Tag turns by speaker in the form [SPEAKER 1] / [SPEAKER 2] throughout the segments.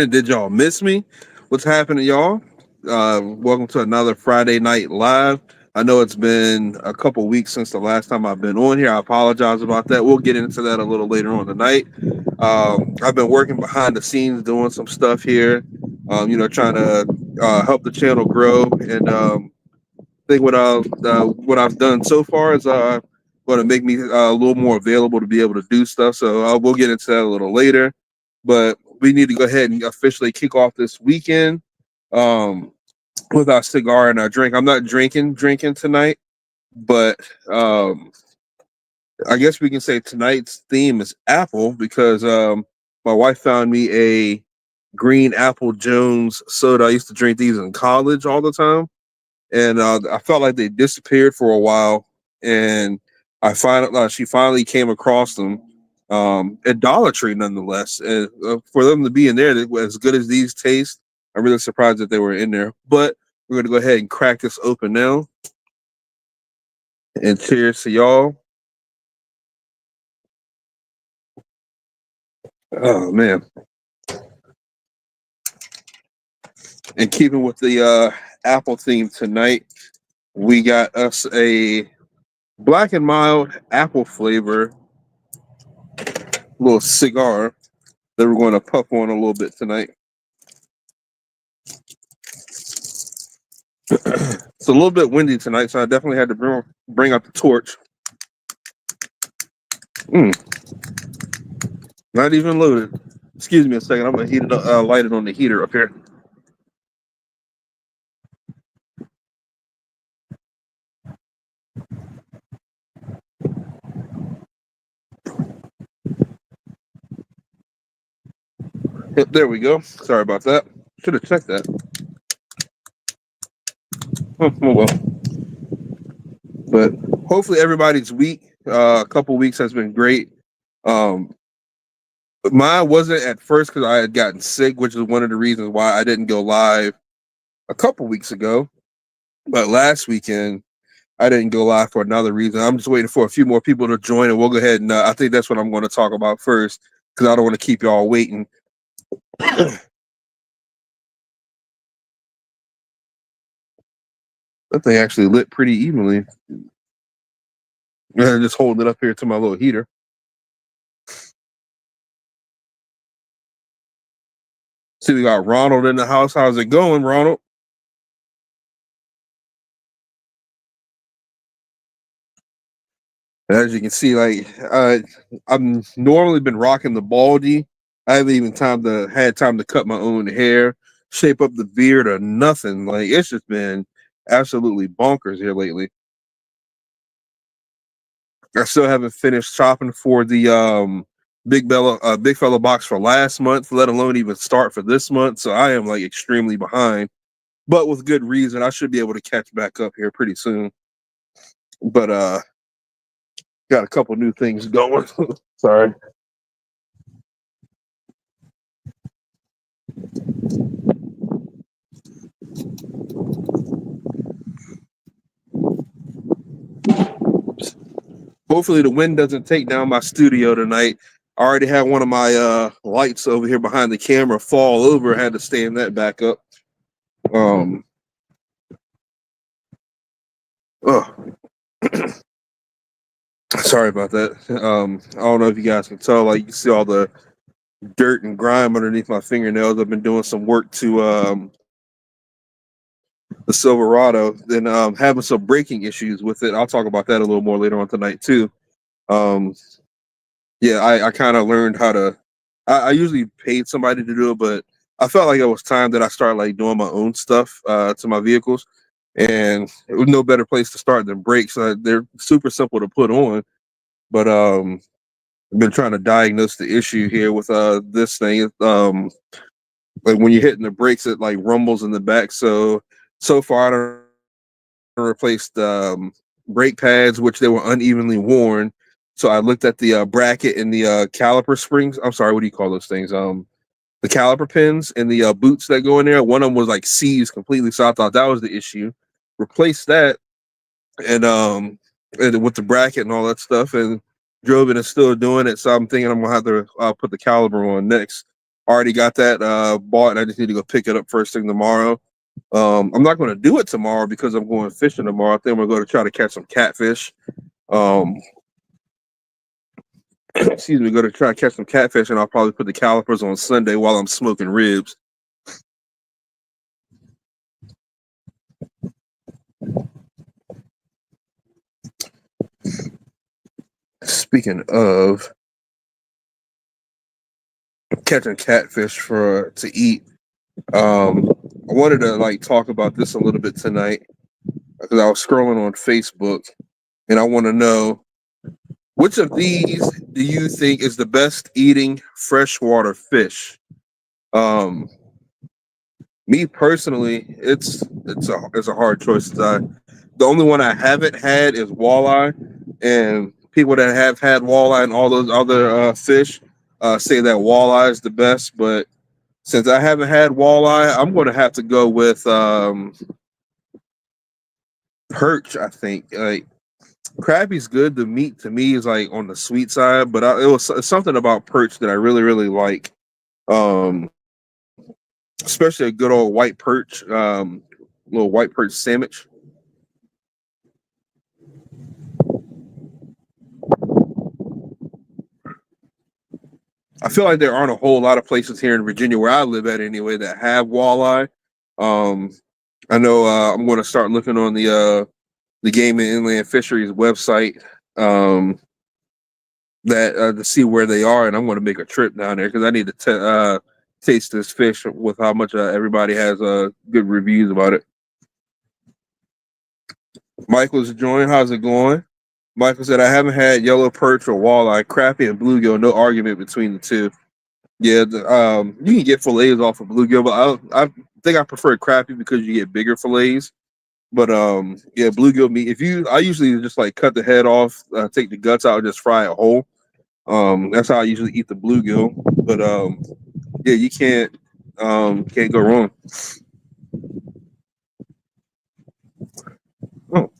[SPEAKER 1] Did y'all miss me? What's happening, y'all? Welcome to another Friday Night Live. I know it's been a couple weeks since the last time I've been on here. I apologize about that. We'll get into that a little later on tonight. I've been working behind the scenes doing some stuff here, trying to help the channel grow. And I think what I've done so far is going to make me a little more available to be able to do stuff. So we'll get into that a little later. But we need to go ahead and officially kick off this weekend um, with our cigar and our drink. I'm not drinking tonight, but I guess we can say tonight's theme is apple because my wife found me a green apple Jones soda. I used to drink these in college all the time, and I felt like they disappeared for a while, and she finally came across them at Dollar Tree, nonetheless. And for them to be in there, as good as these taste, I'm really surprised that they were in there. But we're gonna go ahead and crack this open now. And cheers to y'all. Oh man! And keeping with the Apple theme tonight, we got us a black and mild apple flavor little cigar that we're going to puff on a little bit tonight. It's a little bit windy tonight, so I definitely had to bring up the torch. Not even loaded. Excuse me a second. I'm gonna heat it up, light it on the heater up here. Yep, there we go. Sorry about that. Should have checked that. Oh well. But hopefully everybody's week, a couple weeks has been great. Um, Mine wasn't at first because I had gotten sick, which is one of the reasons why I didn't go live a couple weeks ago. But last weekend, I didn't go live for another reason. I'm just waiting for a few more people to join, and we'll go ahead and I think that's what I'm going to talk about first because I don't want to keep y'all waiting. That thing actually lit pretty evenly. I'm just holding it up here to my little heater. See, we got Ronald in the house. How's it going, Ronald? As you can see, like I'm normally been rocking the baldy. I haven't even had time to cut my own hair, shape up the beard, or nothing. Like it's just been absolutely bonkers here lately. I still haven't finished shopping for the Big Fella box for last month, let alone even start for this month. So I am like extremely behind, but with good reason. I should be able to catch back up here pretty soon. But got a couple new things going. Sorry. Hopefully the wind doesn't take down my studio tonight. I already had one of my lights over here behind the camera fall over. I had to stand that back up. Um, oh, sorry about that. I don't know if you guys can tell. Like you can see all the dirt and grime underneath my fingernails. I've been doing some work to the Silverado, then having some braking issues with it. I'll talk about that a little more later on tonight too. Um, yeah, I kind of learned how to. I usually paid somebody to do it, but I felt like it was time that I started like doing my own stuff to my vehicles, and it was no better place to start than brakes. They're super simple to put on, but I've been trying to diagnose the issue here with this thing. Like when you're hitting the brakes, it like rumbles in the back. So far, I don't replaced brake pads, which they were unevenly worn. So I looked at the bracket and the caliper springs. I'm sorry, what do you call those things? The caliper pins and the boots that go in there. One of them was like seized completely, so I thought that was the issue. Replaced that and with the bracket and all that stuff, and drove it and still doing it. So I'm thinking I'm gonna have to put the caliper on next. Already got that bought, and I just need to go pick it up first thing tomorrow. I'm not going to do it tomorrow because I'm going fishing tomorrow. I think we're going to try to catch some catfish. Um, excuse me, going to try to catch some catfish, and I'll probably put the calipers on Sunday while I'm smoking ribs. Speaking of catching catfish for to eat, I wanted to like talk about this a little bit tonight because I was scrolling on Facebook, and I want to know which of these do you think is the best eating freshwater fish? Um, Me personally, it's a hard choice. The only one I haven't had is walleye, and people that have had walleye and all those other fish say that walleye is the best. But since I haven't had walleye, I'm going to have to go with perch. I think like crappie's good. The meat to me is like on the sweet side, but it was something about perch that I really like. Um, Especially a good old white perch, little white perch sandwich. I feel like there aren't a whole lot of places here in Virginia where I live at anyway that have walleye. Um, I know I'm going to start looking on the Game and Inland Fisheries website that to see where they are, and I'm going to make a trip down there because I need to taste this fish with how much everybody has good reviews about it. Michael's joined. How's it going? Michael said, I haven't had yellow perch or walleye, crappie, and bluegill. No argument between the two. Yeah, you can get fillets off of bluegill, but I think I prefer crappie because you get bigger fillets. But yeah, bluegill meat. I usually just like cut the head off, take the guts out, and just fry it whole. That's how I usually eat the bluegill. But yeah, you can't go wrong. Oh,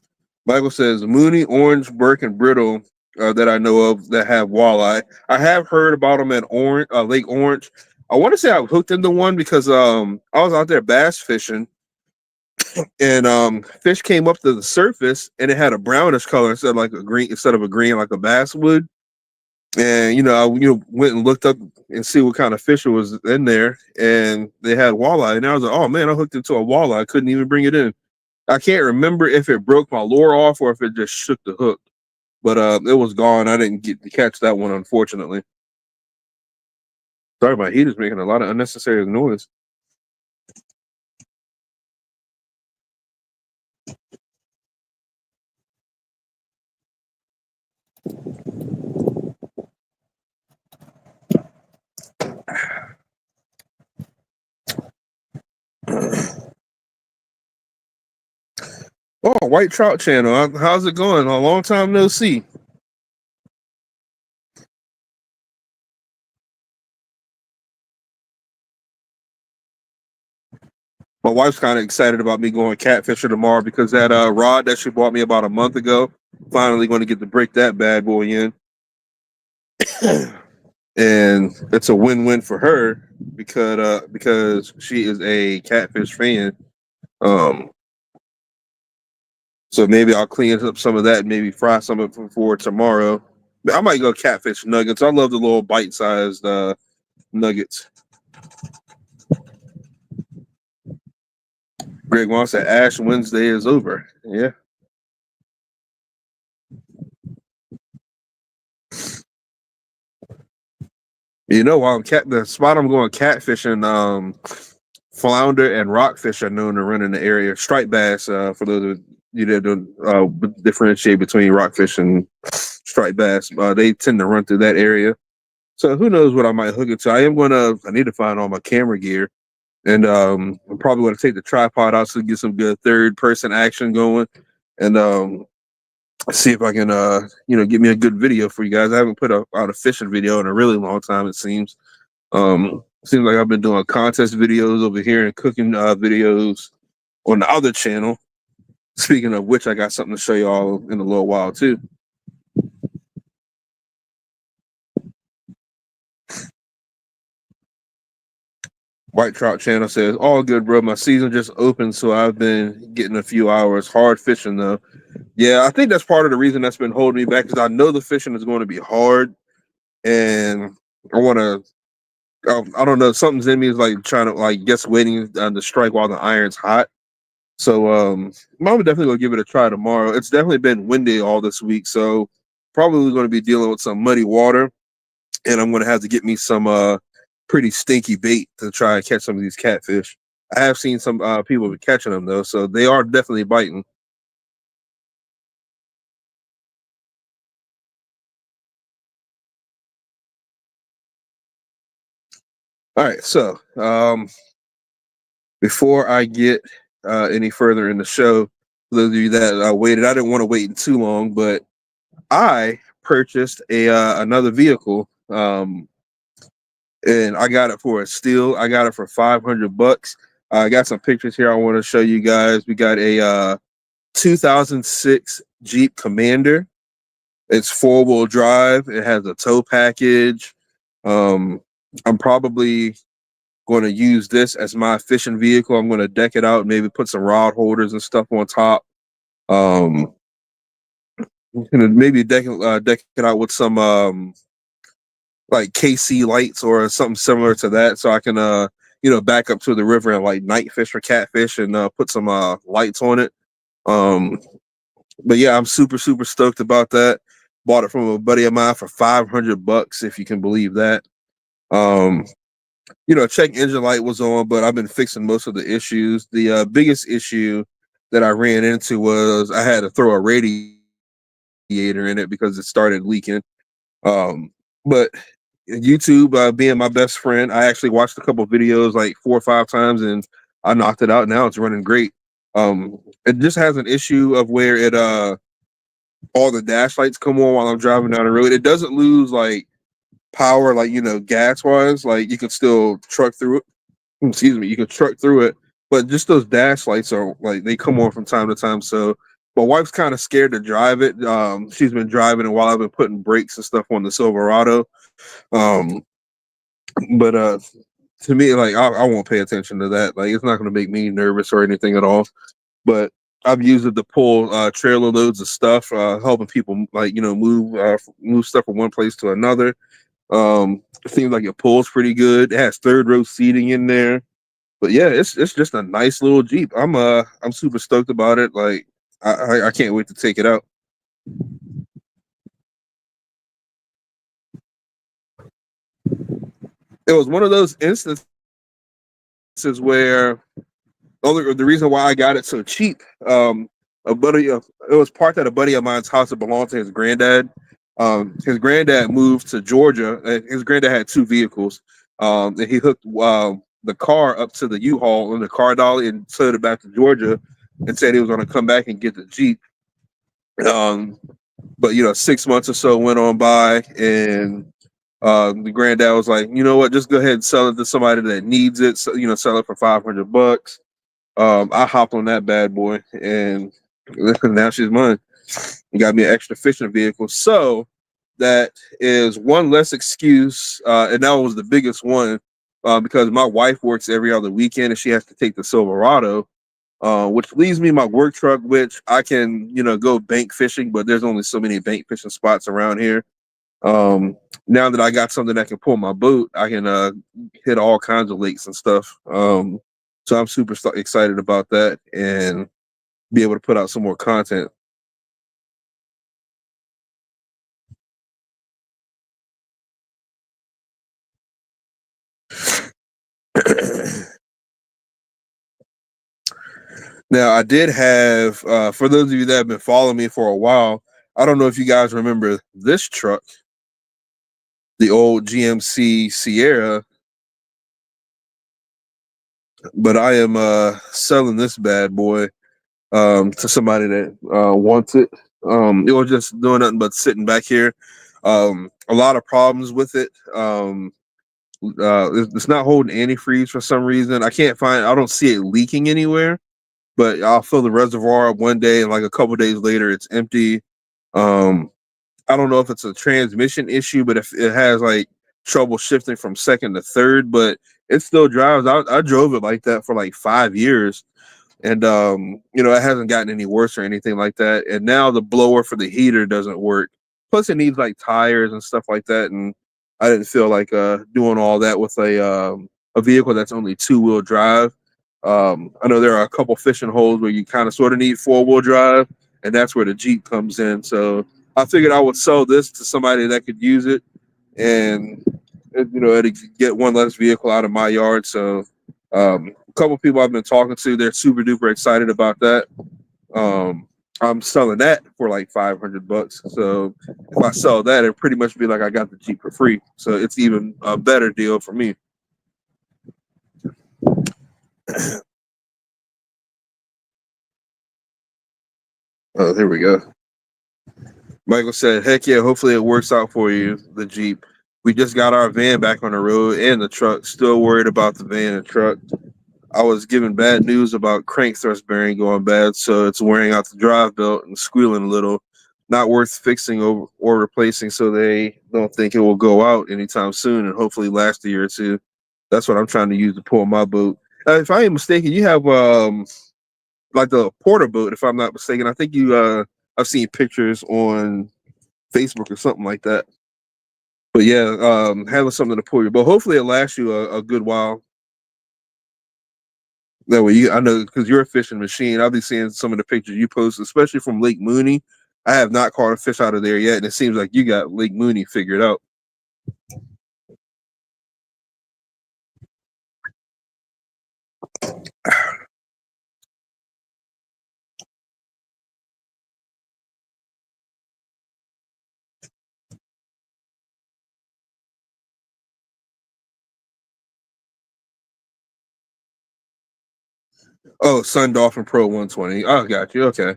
[SPEAKER 1] Michael says Mooney, Orange, Burke, and Brittle that I know of that have walleye. I have heard about them at Lake Orange. I want to say I hooked into one because I was out there bass fishing and fish came up to the surface and it had a brownish color instead of a green like a bass would. And I went and looked up and see what kind of fish was in there, and they had walleye. And I was like, "Oh man, I hooked into a walleye. I couldn't even bring it in." I can't remember if it broke my lure off or if it just shook the hook, but it was gone. I didn't get to catch that one, unfortunately. Sorry, my heater's making a lot of unnecessary noise. Oh, White Trout Channel. How's it going? A long time no see. My wife's kind of excited about me going catfishing tomorrow because that rod that she bought me about a month ago, finally going to get to break that bad boy in. And it's a win-win for her because she is a catfish fan. Um, so maybe I'll clean up some of that and maybe fry some of it for tomorrow. I might go catfish nuggets. I love the little bite-sized nuggets. Greg wants to Ash Wednesday is over. Yeah. While the spot I'm going catfishing, flounder and rockfish are known to run in the area. Striped bass, for those of you that don't differentiate between rockfish and striped bass, they tend to run through that area. So who knows what I might hook it to? I need to find all my camera gear, and I'm probably going to take the tripod out to get some good third person action going, and see if I can get me a good video for you guys. I haven't put out a fishing video in a really long time, it seems. Seems like I've been doing contest videos over here and cooking videos on the other channel. Speaking of which, I got something to show y'all in a little while too. White Trout Channel says, "All good, bro. My season just opened, so I've been getting a few hours. Hard fishing though. Yeah, I think that's part of the reason that's been holding me back because I know the fishing is going to be hard, and I want to. I don't know. Something's in me is like trying to waiting to strike while the iron's hot. So I'm definitely gonna give it a try tomorrow. It's definitely been windy all this week, so probably going to be dealing with some muddy water, and I'm going to have to get me some pretty stinky bait to try and catch some of these catfish. I have seen some people be catching them though, so they are definitely biting. All right, so before I get any further in the show, for those of you that waited, I didn't want to wait too long, but I purchased a another vehicle, and I got it for a steal. I got it for $500. I got some pictures here I want to show you guys. We got a 2006 Jeep Commander. It's four-wheel drive. It has a tow package. I'm probably going to use this as my fishing vehicle. I'm going to deck it out, maybe put some rod holders and stuff on top. Um, maybe deck it out with some like KC lights or something similar to that, so I can back up to the river and like night fish or catfish and put some lights on it. Um, but yeah, I'm super super stoked about that. Bought it from a buddy of mine for $500, if you can believe that. Um, check engine light was on, but I've been fixing most of the issues. The biggest issue that I ran into was I had to throw a radiator in it because it started leaking. But YouTube being my best friend, I actually watched a couple videos like 4 or 5 times, and I knocked it out. Now it's running great. It just has an issue of where it all the dash lights come on while I'm driving down the road. It doesn't lose like power, like gas wise. Like you can still truck through it. Excuse me, you can truck through it, but just those dash lights are like they come on from time to time. So my wife's kind of scared to drive it. She's been driving it while I've been putting brakes and stuff on the Silverado. Um, but to me, like I won't pay attention to that. Like it's not going to make me nervous or anything at all. But I've used it to pull trailer loads of stuff, helping people like move stuff from one place to another. It seems like it pulls pretty good. It has third row seating in there. But yeah, it's just a nice little Jeep. I'm super stoked about it. Like I can't wait to take it out. It was one of those instances where the reason why I got it so cheap, a buddy of it was parked at a buddy of mine's house that belonged to his granddad. His granddad moved to Georgia. And his granddad had two vehicles. And he hooked the car up to the U-Haul on the car dolly and towed it back to Georgia, and said he was going to come back and get the Jeep. Um, but 6 months or so went on by, and the granddad was like, you know what, just go ahead and sell it to somebody that needs it. So, sell it for $500. I hopped on that bad boy, and now she's mine. You got me an extra fishing vehicle, so that is one less excuse, and that was the biggest one, because my wife works every other weekend, and she has to take the Silverado, which leaves me my work truck, which I can go bank fishing, but there's only so many bank fishing spots around here. Now that I got something that can pull my boat, I can hit all kinds of lakes and stuff. So I'm super excited about that and be able to put out some more content. Now, I did have, for those of you that have been following me for a while, I don't know if you guys remember this truck, the old GMC Sierra, but I am selling this bad boy to somebody that wants it. It was just doing nothing but sitting back here. A lot of problems with it. It's not holding antifreeze for some reason. I don't see it leaking anywhere, but I'll fill the reservoir up one day and like a couple days later, it's empty. Um, I don't know if it's a transmission issue, but if it has like trouble shifting from second to third, but it still drives. I drove it like that for like 5 years, and it hasn't gotten any worse or anything like that. And now the blower for the heater doesn't work. Plus, it needs like tires and stuff like that, and I didn't feel like doing all that with a vehicle that's only two-wheel drive. I know there are a couple fishing holes where you kind of sort of need four-wheel drive, and that's where the Jeep comes in. So I figured I would sell this to somebody that could use it, and it'd get one less vehicle out of my yard. So a couple people I've been talking to, they're super duper excited about that. Um, I'm selling that for like $500. So if I sell that, it'd pretty much be like I got the Jeep for free. So it's even a better deal for me. Oh, here we go. Michael said, "Heck yeah, hopefully it works out for you, the Jeep. We just got our van back on the road and the truck. Still worried about the van and truck. I was given bad news about crank thrust bearing going bad, so it's wearing out the drive belt and squealing a little. Not worth fixing or replacing, so they don't think it will go out anytime soon and hopefully last a year or two. That's what I'm trying to use to pull my boat. If I ain't mistaken, you have like the porter boat. If I'm not mistaken, I think I've seen pictures on Facebook or something like that. But yeah, having something to pull your boat. Hopefully, it lasts you a good while. That way, I know because you're a fishing machine. I'll be seeing some of the pictures you post, especially from Lake Mooney. I have not caught a fish out of there yet, and it seems like you got Lake Mooney figured out. Oh, Sun Dolphin Pro 120. Oh, got you. Okay.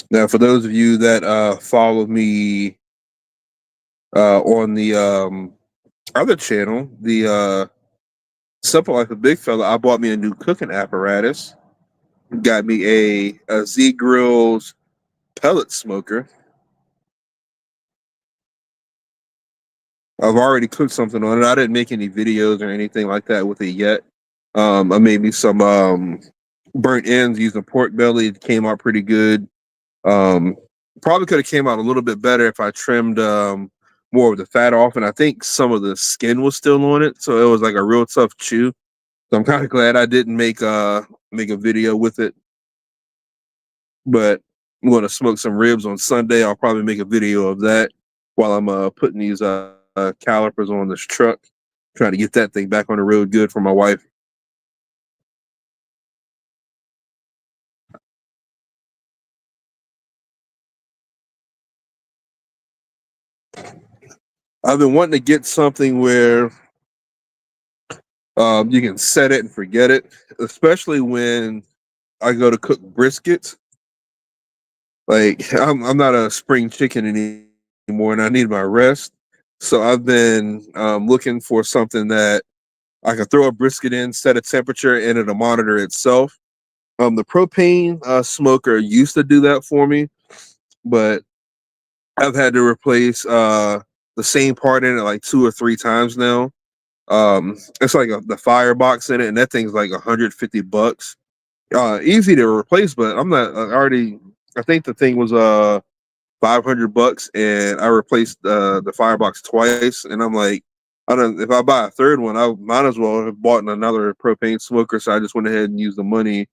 [SPEAKER 1] Now, for those of you that follow me on the other channel, the Simple Life of Bigfella, I bought me a new cooking apparatus. Got me a Z Grills pellet smoker. I've already cooked something on it. I didn't make any videos or anything like that with it yet. I made me some burnt ends using pork belly. It came out pretty good. Um, Probably could have came out a little bit better if I trimmed more of the fat off, and I think some of the skin was still on it, so it was like a real tough chew. So I'm kind of glad I didn't make a video with it. But I'm going to smoke some ribs on Sunday. I'll probably make a video of that while I'm putting these calipers on this truck, trying to get that thing back on the road good for my wife. I've been wanting to get something where you can set it and forget it, especially when I go to cook briskets. Like I'm not a spring chicken anymore, and I need my rest. So I've been looking for something that I can throw a brisket in, set a temperature, and it'll monitor itself. The propane smoker used to do that for me, but I've had to replace the same part in it like 2 or 3 times now. It's like the firebox in it, and that thing's like $150. Easy to replace, but I'm not already. I think the thing was $500, and I replaced the firebox twice, and I'm like, I don't. If I buy a third one, I might as well have bought another propane smoker. So I just went ahead and used the money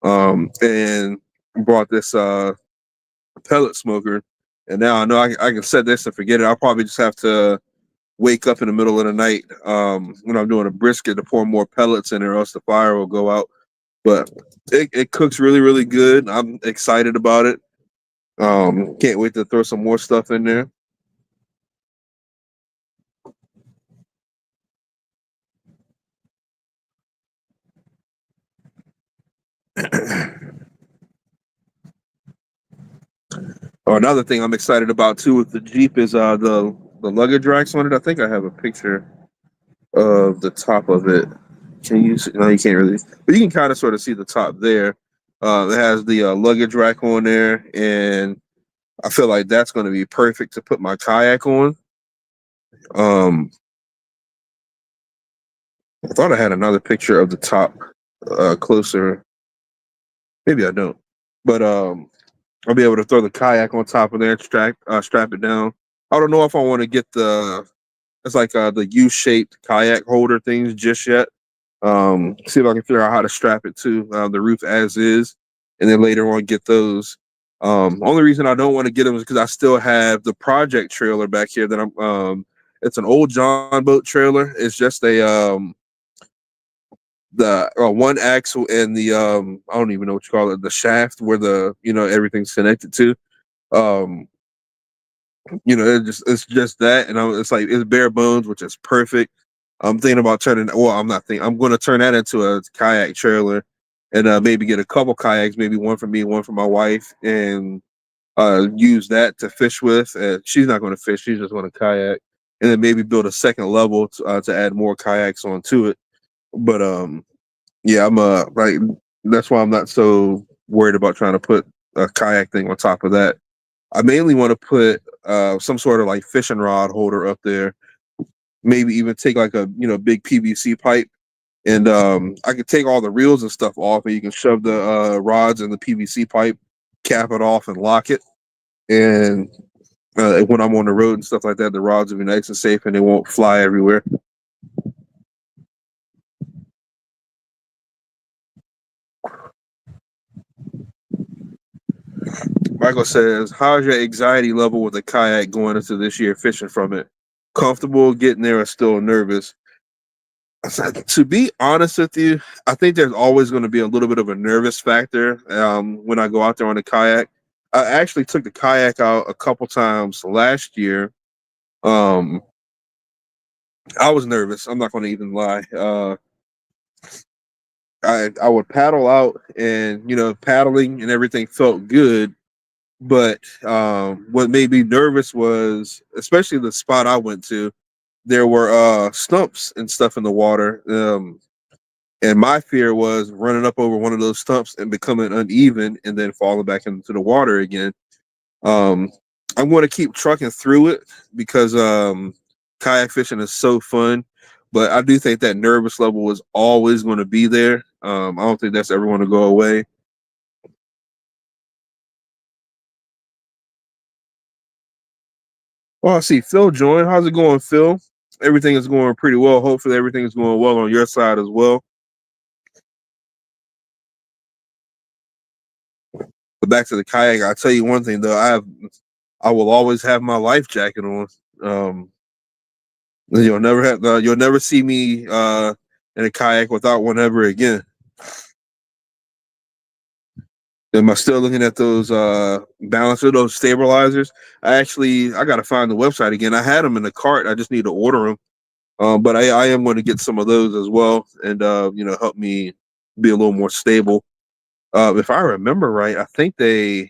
[SPEAKER 1] and bought this pellet smoker, and now I know I can set this and forget it. I'll probably just have to wake up in the middle of the night when I'm doing a brisket to pour more pellets in, or else the fire will go out. But it cooks really, really good. I'm excited about it. Can't wait to throw some more stuff in there. Oh, another thing I'm excited about too with the Jeep is the luggage racks on it. I think I have a picture of the top of it. Can you see? No, you can't really, but you can kind of sort of see the top there. It has the luggage rack on there, and I feel like that's going to be perfect to put my kayak on. Um, I thought I had another picture of the top closer. Maybe I don't, but I'll be able to throw the kayak on top of there, strap it down. I don't know if I want to get it's like the U-shaped kayak holder things just yet. See if I can figure out how to strap it to the roof as is, and then later on get those. Only reason I don't want to get them is because I still have the project trailer back here that I'm. It's an old John boat trailer. It's just a the one axle and the I don't even know what you call it, the shaft where the everything's connected to. Um, it's just that, and it's like it's bare bones, which is perfect. I'm thinking about turning. Well, I'm not thinking. I'm going to turn that into a kayak trailer, and maybe get a couple kayaks, maybe one for me, one for my wife, and use that to fish with. She's not going to fish; she's just going to kayak, and then maybe build a second level to add more kayaks onto it. But yeah, I'm like that's why I'm not so worried about trying to put a kayak thing on top of that. I mainly want to put some sort of like fishing rod holder up there. Maybe even take like a big PVC pipe, and I could take all the reels and stuff off, and you can shove the rods in the PVC pipe, cap it off, and lock it. And when I'm on the road and stuff like that, the rods will be nice and safe, and they won't fly everywhere. Michael says, "How's your anxiety level with a kayak going into this year fishing from it? Comfortable getting there, or still nervous?" To be honest with you, I think there's always going to be a little bit of a nervous factor when I go out there on the kayak. I actually took the kayak out a couple times last year. Um, I was nervous. I'm not going to even lie. I would paddle out, and paddling and everything felt good. But what made me nervous was, especially the spot I went to, there were stumps and stuff in the water. And my fear was running up over one of those stumps and becoming uneven and then falling back into the water again. Um, I'm going to keep trucking through it because kayak fishing is so fun. But I do think that nervous level is always going to be there. I don't think that's ever going to go away. Well, I see Phil join. How's it going, Phil? Everything is going pretty well. Hopefully, everything is going well on your side as well. But back to the kayak, I'll tell you one thing though. I will always have my life jacket on. Um, you'll never see me in a kayak without one ever again. Am I still looking at those balancer, those stabilizers? I got to find the website again. I had them in the cart. I just need to order them. But I am going to get some of those as well, and help me be a little more stable. If I remember right, I think they're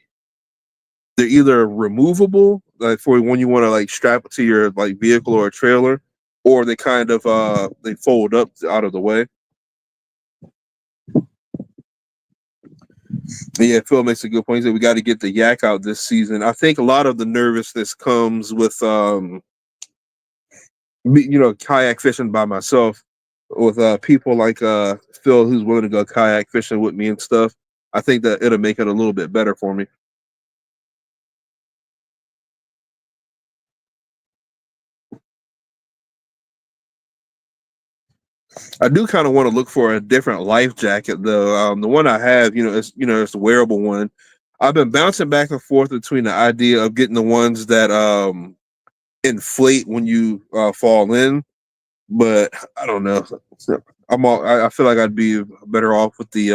[SPEAKER 1] either removable, like for when you want to like strap it to your like vehicle or a trailer, or they kind of they fold up out of the way. Yeah, Phil makes a good point. He said we got to get the yak out this season. I think a lot of the nervousness comes with kayak fishing by myself, with people like Phil who's willing to go kayak fishing with me and stuff. I think that it'll make it a little bit better for me. I do kind of want to look for a different life jacket though. The one I have, it's a wearable one. I've been bouncing back and forth between the idea of getting the ones that inflate when you fall in, but I don't know. I feel like I'd be better off with the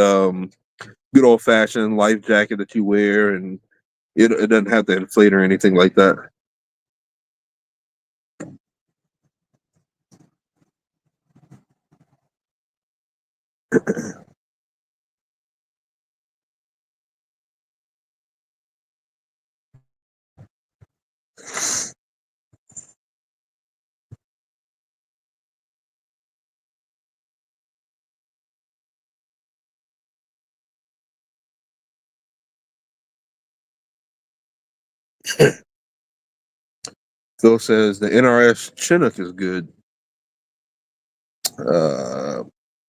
[SPEAKER 1] good old fashioned life jacket that you wear, and it doesn't have to inflate or anything like that. Phil says the NRS Chinook is good. Uh,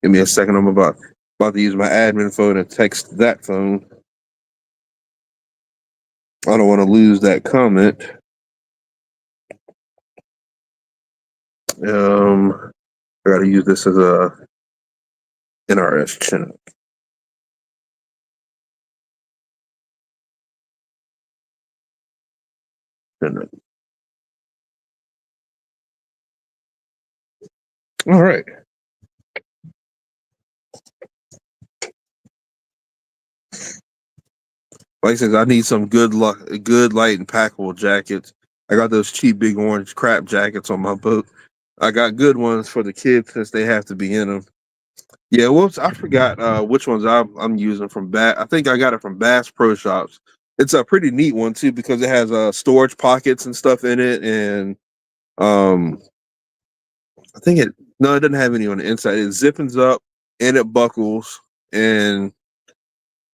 [SPEAKER 1] Give me a second. I'm about to use my admin phone and text that phone. I don't want to lose that comment. I got to use this as a NRS Chinook. All right. Like I said, I need some good light and packable jackets. I got those cheap big orange crap jackets on my boat. I got good ones for the kids since they have to be in them. Yeah, whoops, I forgot which ones I'm using from Bass. I think I got it from Bass Pro Shops. It's a pretty neat one too because it has storage pockets and stuff in it, and um, I think it no, it doesn't have any on the inside. It zippens up and it buckles, and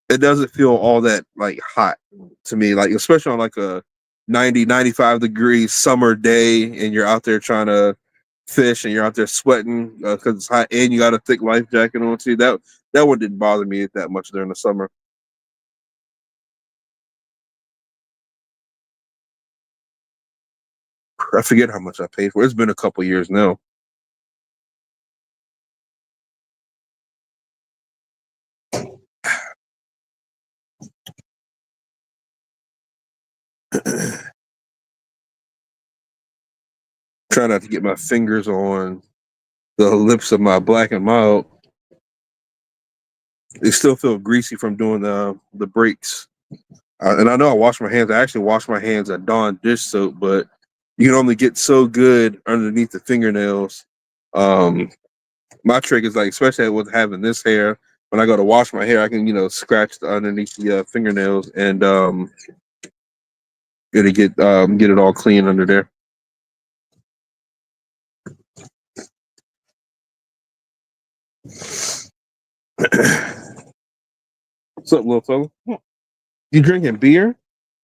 [SPEAKER 1] it doesn't feel all that like hot to me, like especially on like a 90, 95 degree summer day and you're out there trying to fish and you're out there sweating because it's hot and you got a thick life jacket on too. That one didn't bother me that much during the summer. I forget how much I paid for it. It's been a couple years now. Try not to get my fingers on The lips of my Black and Mild, they still feel greasy from doing the breaks. And I know I wash my hands. I actually wash my hands at Dawn dish soap, but you can only get so good underneath the fingernails. Um, my trick is like, especially with having this hair, when I go to wash my hair, I can scratch the underneath the fingernails and get it all clean under there. What's up, little fella? You drinking beer?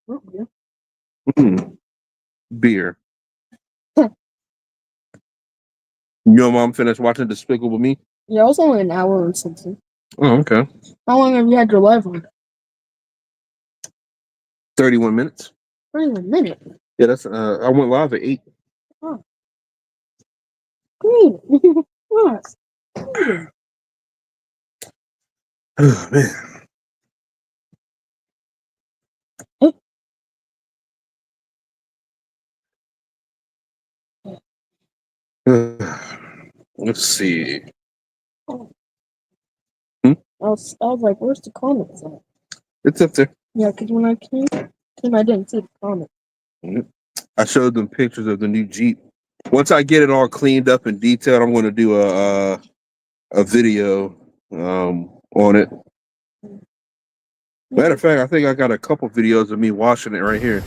[SPEAKER 1] Mm, beer. Your mom finished watching Despicable Me?
[SPEAKER 2] Yeah, it was only an hour or something.
[SPEAKER 1] Oh, okay.
[SPEAKER 2] How long have you had your live on?
[SPEAKER 1] 31 minutes.
[SPEAKER 2] 31 minutes.
[SPEAKER 1] Yeah, that's I went live at 8.
[SPEAKER 2] Oh. Green. Yes.
[SPEAKER 1] Oh man. Let's see.
[SPEAKER 2] I was like, where's the comments at?
[SPEAKER 1] It's up there.
[SPEAKER 2] Yeah, because when I came, I didn't see the comments.
[SPEAKER 1] I showed them pictures of the new Jeep. Once I get it all cleaned up and detailed, I'm going to do a video on it. Matter of fact, I think I got a couple videos of me washing it right here.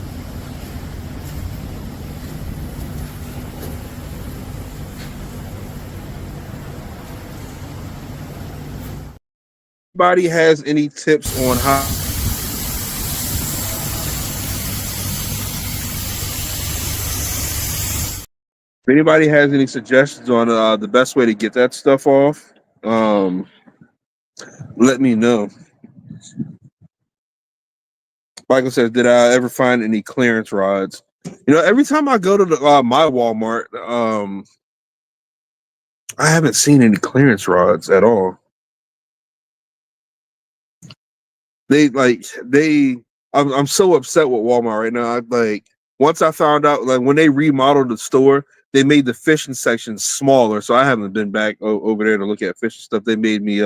[SPEAKER 1] Anybody has any tips on how? If anybody has any suggestions on the best way to get that stuff off, let me know. Michael says, "Did I ever find any clearance rods?" Every time I go to my Walmart, I haven't seen any clearance rods at all. I'm so upset with Walmart right now. Once I found out, like when they remodeled the store, they made the fishing section smaller, so I haven't been back over there to look at fishing stuff. They made me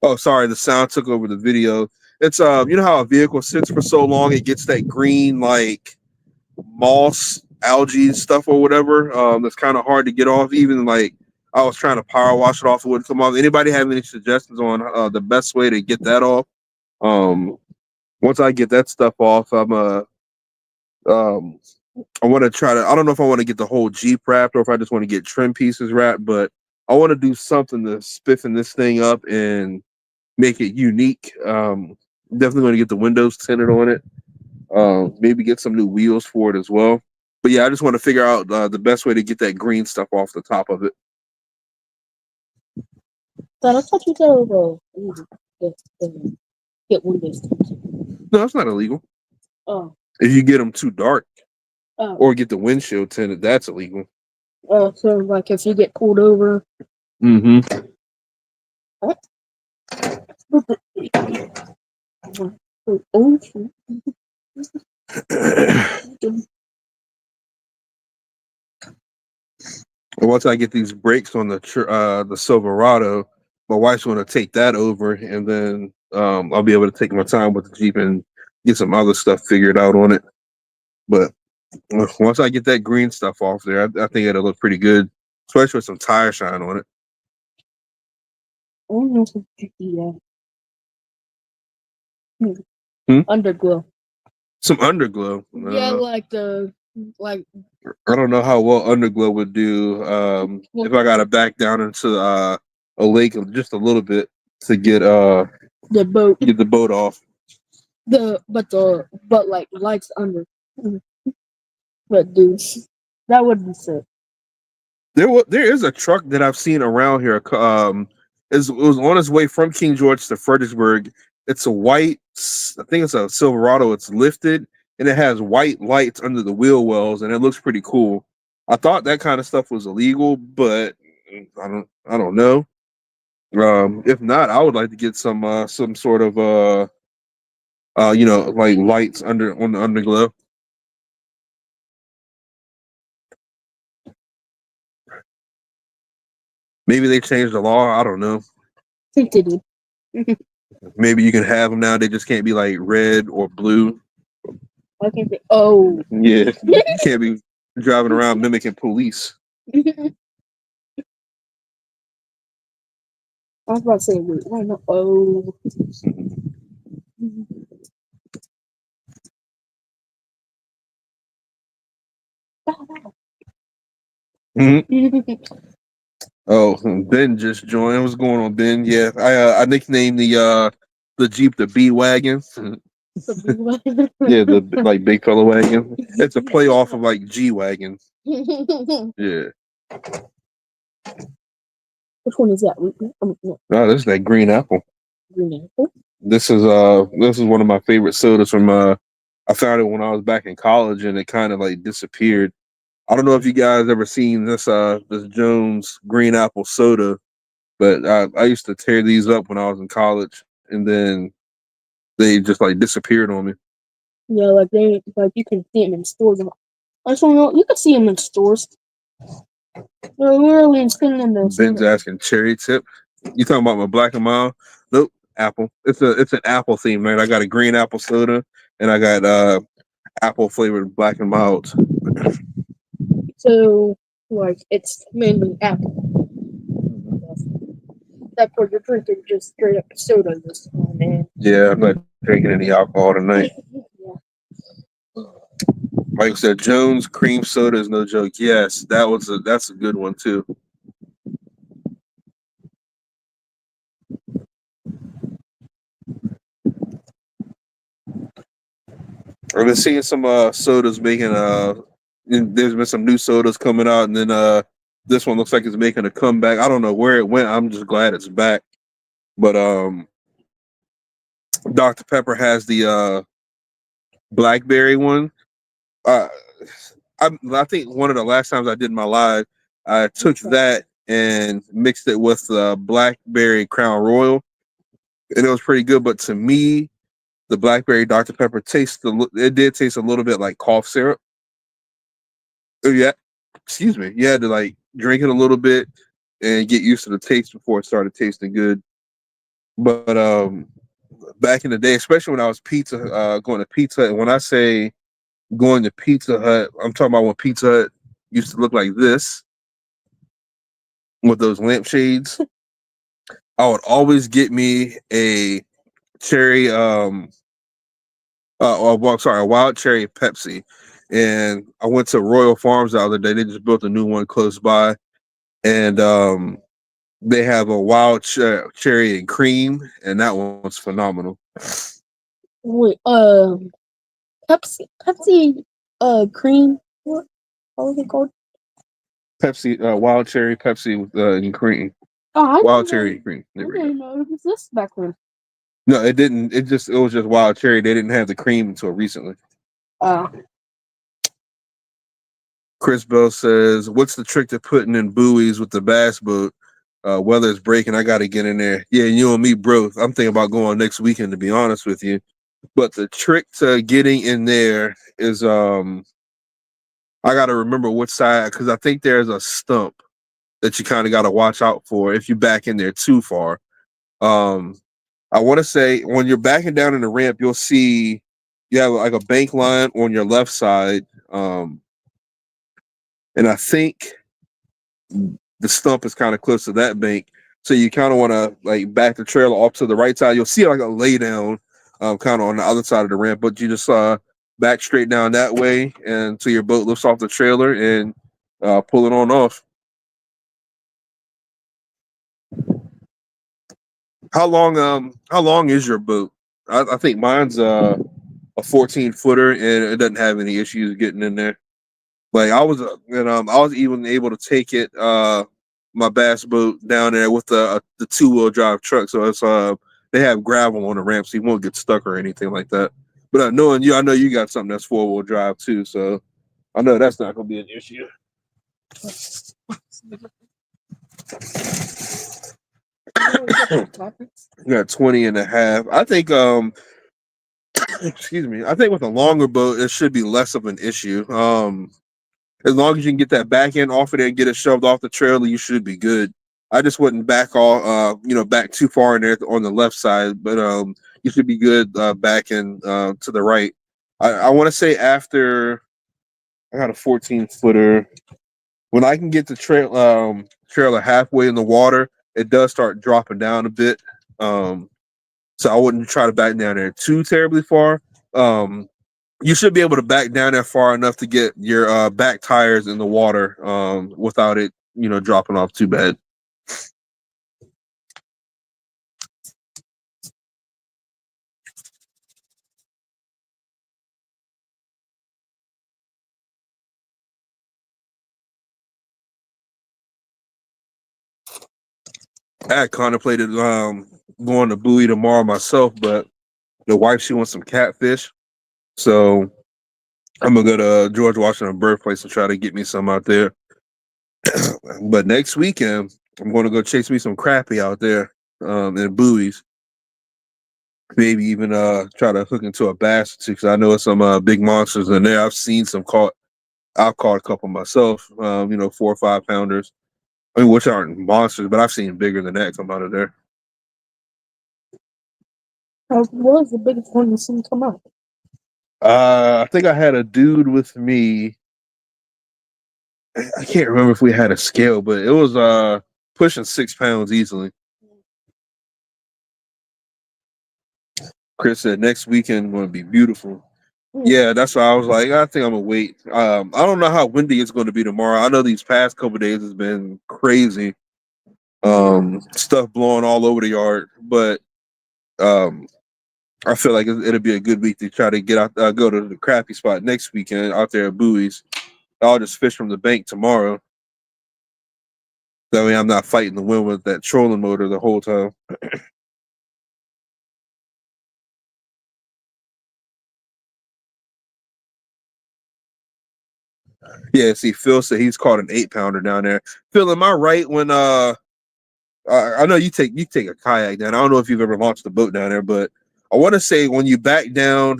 [SPEAKER 1] Oh, sorry, the sound took over the video. It's you know how a vehicle sits for so long, it gets that green like moss, algae stuff or whatever. That's kind of hard to get off. Even like I was trying to power wash it off, it wouldn't come off. Anybody have any suggestions on the best way to get that off? Once I get that stuff off, um, I want to try to. I don't know if I want to get the whole Jeep wrapped or if I just want to get trim pieces wrapped, but I want to do something to spiffen this thing up and make it unique. Definitely going to get the windows tinted on it. Maybe get some new wheels for it as well. But yeah, I just want to figure out the best way to get that green stuff off the top of it.
[SPEAKER 2] But I thought you said it was get windows tinted.
[SPEAKER 1] No, it's not illegal.
[SPEAKER 2] Oh.
[SPEAKER 1] If you get them too dark or get the windshield tinted, that's illegal.
[SPEAKER 2] So like if you get pulled over.
[SPEAKER 1] Mm-hmm.
[SPEAKER 2] What?
[SPEAKER 1] Once I get these brakes on the Silverado, my wife's going to take that over, and then I'll be able to take my time with the Jeep and get some other stuff figured out on it. But once I get that green stuff off there, I think it'll look pretty good, especially with some tire shine on it.
[SPEAKER 2] Underglow.
[SPEAKER 1] Some underglow.
[SPEAKER 2] Yeah, like
[SPEAKER 1] I don't know how well underglow would do if I got to back down into a lake just a little bit to get
[SPEAKER 2] the
[SPEAKER 1] boat off.
[SPEAKER 2] But like lights under. But dude, that would be sick.
[SPEAKER 1] There is a truck that I've seen around here. It was on its way from King George to Fredericksburg. It's a white, I think it's a Silverado. It's lifted and it has white lights under the wheel wells, and it looks pretty cool. I thought that kind of stuff was illegal, but I don't know. If not, I would like to get some sort of like lights on the underglow. Maybe they changed the law. I don't know.
[SPEAKER 2] I think they did.
[SPEAKER 1] Maybe you can have them now. They just can't be like red or blue.
[SPEAKER 2] I think they. Oh.
[SPEAKER 1] Yeah, you can't be driving around mimicking police.
[SPEAKER 2] I was about to say, wait, why not? Oh.
[SPEAKER 1] Oh, Ben just joined. What's going on, Ben? Yeah, I nicknamed the Jeep the B wagon. Yeah, the like Bigfella wagon. It's a play off of like G wagon. Yeah.
[SPEAKER 2] Which one is that? No,
[SPEAKER 1] Oh, this is that green apple.
[SPEAKER 2] green apple.
[SPEAKER 1] This is one of my favorite sodas from I found it when I was back in college and it kind of like disappeared. I don't know if you guys ever seen this Jones green apple soda, but I used to tear these up when I was in college and then they just like disappeared on me.
[SPEAKER 2] Yeah, like you can see them in stores. I just don't know. You can see them in stores. They're literally sitting in the.
[SPEAKER 1] Ben's asking cherry tip. You talking about my black and mild? Nope, apple. It's an apple theme, man. I got a green apple soda and I got apple flavored black and mild.
[SPEAKER 2] So, like, it's mainly apple. That's what you're drinking, just straight up soda this time, man.
[SPEAKER 1] Yeah, I'm not drinking any alcohol tonight.
[SPEAKER 2] Yeah.
[SPEAKER 1] Like I said, Jones cream soda is no joke. Yes, that's a good one too. I've been seeing some sodas making there's been some new sodas coming out and then this one looks like it's making a comeback. I don't know where it went. I'm just glad it's back. But Dr. Pepper has the blackberry one. Uh I think one of the last times I did my live, I took that and mixed it with blackberry Crown Royal, and it was pretty good. But to me, the blackberry Dr. Pepper it did taste a little bit like cough syrup. Yeah, excuse me. You had to like drink it a little bit and get used to the taste before it started tasting good. But back in the day, especially when I was going to Pizza Hut, and when I say going to Pizza Hut, I'm talking about when Pizza Hut used to look like this with those lampshades. I would always get me a cherry a wild cherry Pepsi. And I went to Royal Farms the other day. They just built a new one close by. And they have a wild cherry and cream, and that one's phenomenal.
[SPEAKER 2] Wait, Pepsi, cream. What was it called?
[SPEAKER 1] Pepsi, wild cherry Pepsi with and cream.
[SPEAKER 2] Oh,
[SPEAKER 1] wild cherry cream.
[SPEAKER 2] I didn't know it was this back then.
[SPEAKER 1] No, it didn't. It was just wild cherry. They didn't have the cream until recently. Chris Bell says, "What's the trick to putting in buoys with the bass boat? Weather is breaking. I got to get in there." Yeah, you and me both. I'm thinking about going next weekend, to be honest with you. But the trick to getting in there is, I got to remember which side, because I think there's a stump that you kind of got to watch out for if you back in there too far. I want to say when you're backing down in the ramp, you'll see you have like a bank line on your left side. And I think the stump is kind of close to that bank. So you kind of want to like back the trailer off to the right side. You'll see like a lay down kind of on the other side of the ramp, but you just back straight down that way until your boat lifts off the trailer and pull it on off. How long is your boat? I think mine's a 14 footer and it doesn't have any issues getting in there. Like I was even able to take it my bass boat down there with the 2-wheel drive truck. So it's they have gravel on the ramp, so you won't get stuck or anything like that. But knowing you, I know you got something that's 4-wheel drive too, so I know that's not gonna be an issue. You got 20 and a half. I think excuse me. I think with a longer boat, it should be less of an issue. As long as you can get that back end off of there and get it shoved off the trailer, you should be good. I just wouldn't back all back too far in there on the left side, but you should be good back and to the right. I want to say after I got a 14-footer. When I can get the trailer halfway in the water, it does start dropping down a bit. So I wouldn't try to back down there too terribly far. You should be able to back down there far enough to get your back tires in the water without it, dropping off too bad. I had contemplated going to Bowie tomorrow myself, but the wife, she wants some catfish. So I'm gonna go to George Washington birthplace and try to get me some out there. But next weekend, I'm gonna go chase me some crappie out there in Bowie's. Maybe even try to hook into a bass too, because I know some big monsters in there. I've seen some caught. I've caught a couple myself. 4 or 5 pounders. I mean, which aren't monsters, but I've seen bigger than that come out of there.
[SPEAKER 2] What was the biggest one you seen come out?
[SPEAKER 1] I think I had a dude with me. I can't remember if we had a scale, but it was pushing 6 pounds easily. Chris said next weekend going to be beautiful. Yeah, that's why I was like, I think I'm gonna wait. I don't know how windy it's going to be tomorrow. I know these past couple days has been crazy, stuff blowing all over the yard. But I feel like it'll be a good week to try to get out, go to the crappie spot next weekend out there at Bowie's. I'll just fish from the bank tomorrow. That way, I'm not fighting the wind with that trolling motor the whole time. Yeah, see, Phil said he's caught an 8 pounder down there. Phil, am I right when I know you take a kayak down. I don't know if you've ever launched a boat down there, but I want to say when you back down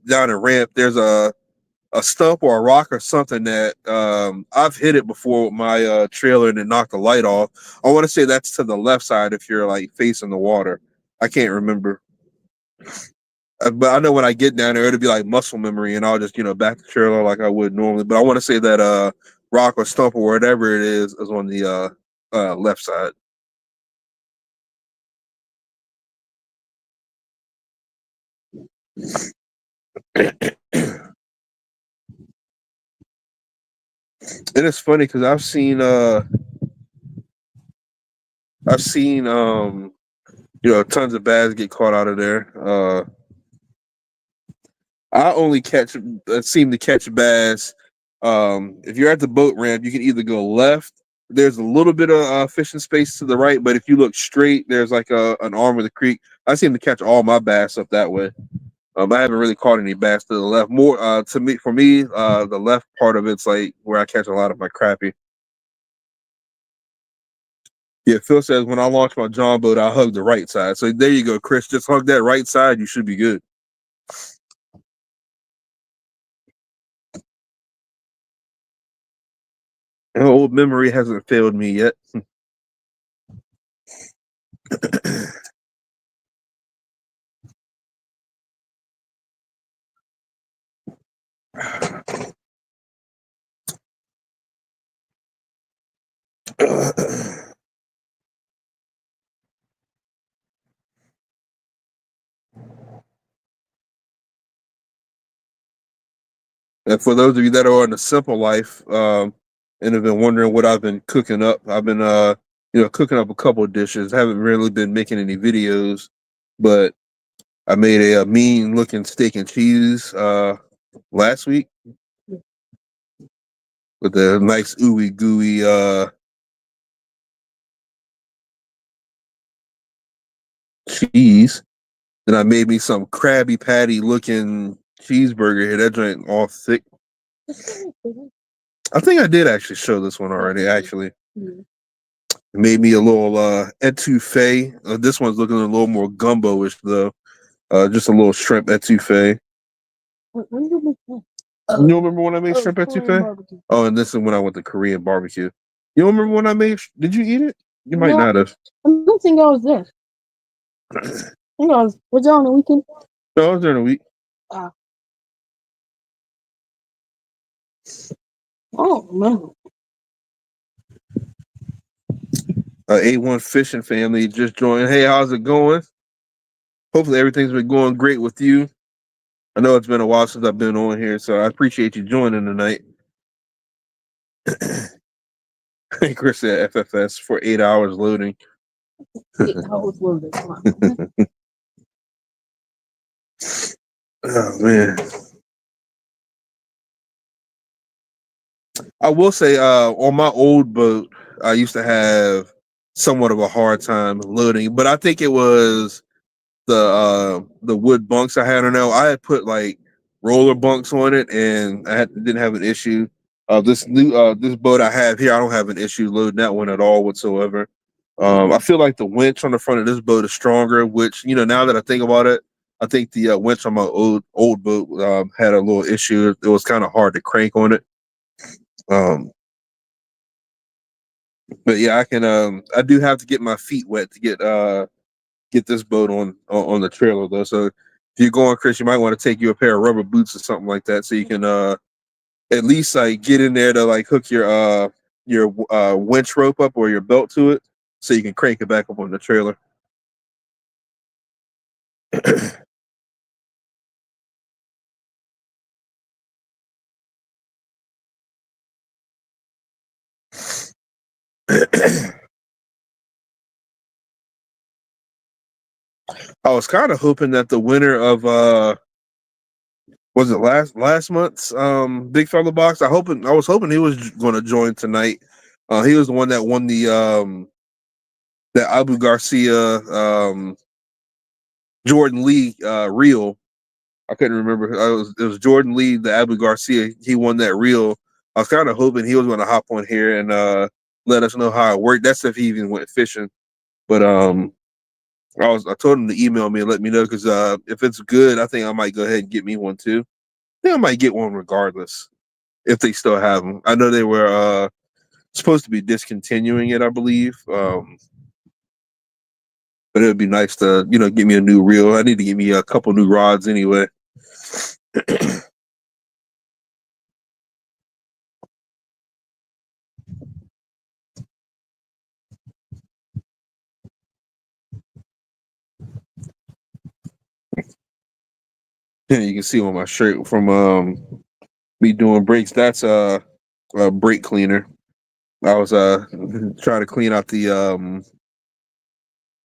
[SPEAKER 1] down a ramp, there's a stump or a rock or something that I've hit it before with my trailer and it knocked the light off. I want to say that's to the left side if you're like facing the water. I can't remember. But I know when I get down there, it'll be like muscle memory, and I'll just back the trailer like I would normally. But I want to say that rock or stump or whatever it is on the left side. And it's funny because I've seen tons of bass get caught out of there. I only seem to catch bass. If you're at the boat ramp, you can either go left. There's a little bit of fishing space to the right, but if you look straight, there's like an arm of the creek. I seem to catch all my bass up that way. I haven't really caught any bass to the left. More for me, the left part of it's like where I catch a lot of my crappie. Yeah, Phil says when I launch my John boat, I hug the right side. So there you go, Chris. Just hug that right side. You should be good. Old memory hasn't failed me yet. And for those of you that are in the simple life and have been wondering what I've been cooking up, I've been cooking up a couple of dishes. Haven't really been making any videos, but I made a mean looking steak and cheese last week with a nice ooey gooey cheese. And I made me some Krabby Patty looking cheeseburger here. That joint all thick. I think I did actually show this one already. Actually, made me a little etouffee. This one's looking a little more gumbo-ish though. Just a little shrimp etouffee. You don't remember when I made shrimp etouffee? Oh, and this is when I went to Korean barbecue. You don't remember when I made? Did you eat it? You might
[SPEAKER 2] No,
[SPEAKER 1] not have.
[SPEAKER 2] I don't think I was there. I think I was there on the weekend?
[SPEAKER 1] No, I was during the week.
[SPEAKER 2] Ah, I don't remember.
[SPEAKER 1] A1 Fishing family just joined. Hey, how's it going? Hopefully everything's been going great with you. I know it's been a while since I've been on here, so I appreciate you joining tonight. Chris said FFS for 8 hours loading.
[SPEAKER 2] Yeah, I was loaded. Come on.
[SPEAKER 1] Oh man. I will say, on my old boat, I used to have somewhat of a hard time loading, but I think it was the wood bunks I had on there. I had put like roller bunks on it, and didn't have an issue. This boat I have here, I don't have an issue loading that one at all whatsoever. I feel like the winch on the front of this boat is stronger, which now that I think about it, I think the winch on my old boat had a little issue. It was kind of hard to crank on it. Um, but yeah, I do have to get my feet wet to get this boat on the trailer though. So if you're going, Chris, you might want to take you a pair of rubber boots or something like that, so you can at least like get in there to like hook your winch rope up or your belt to it, so you can crank it back up on the trailer. I was kind of hoping that the winner of was it last month's Big Fella box. I was hoping he was going to join tonight. He was the one that won the Abu Garcia Jordan Lee reel. I couldn't remember. It was Jordan Lee, the Abu Garcia. He won that reel. I was kind of hoping he was going to hop on here and let us know how it worked. That's if he even went fishing. But I told him to email me and let me know, because if it's good, I think I might go ahead and get me one too. I think I might get one regardless if they still have them. I know they were supposed to be discontinuing it, I believe. But it would be nice to get me a new reel. I need to get me a couple new rods anyway. You can see on my shirt from me doing breaks. That's a brake cleaner. I was trying to clean out the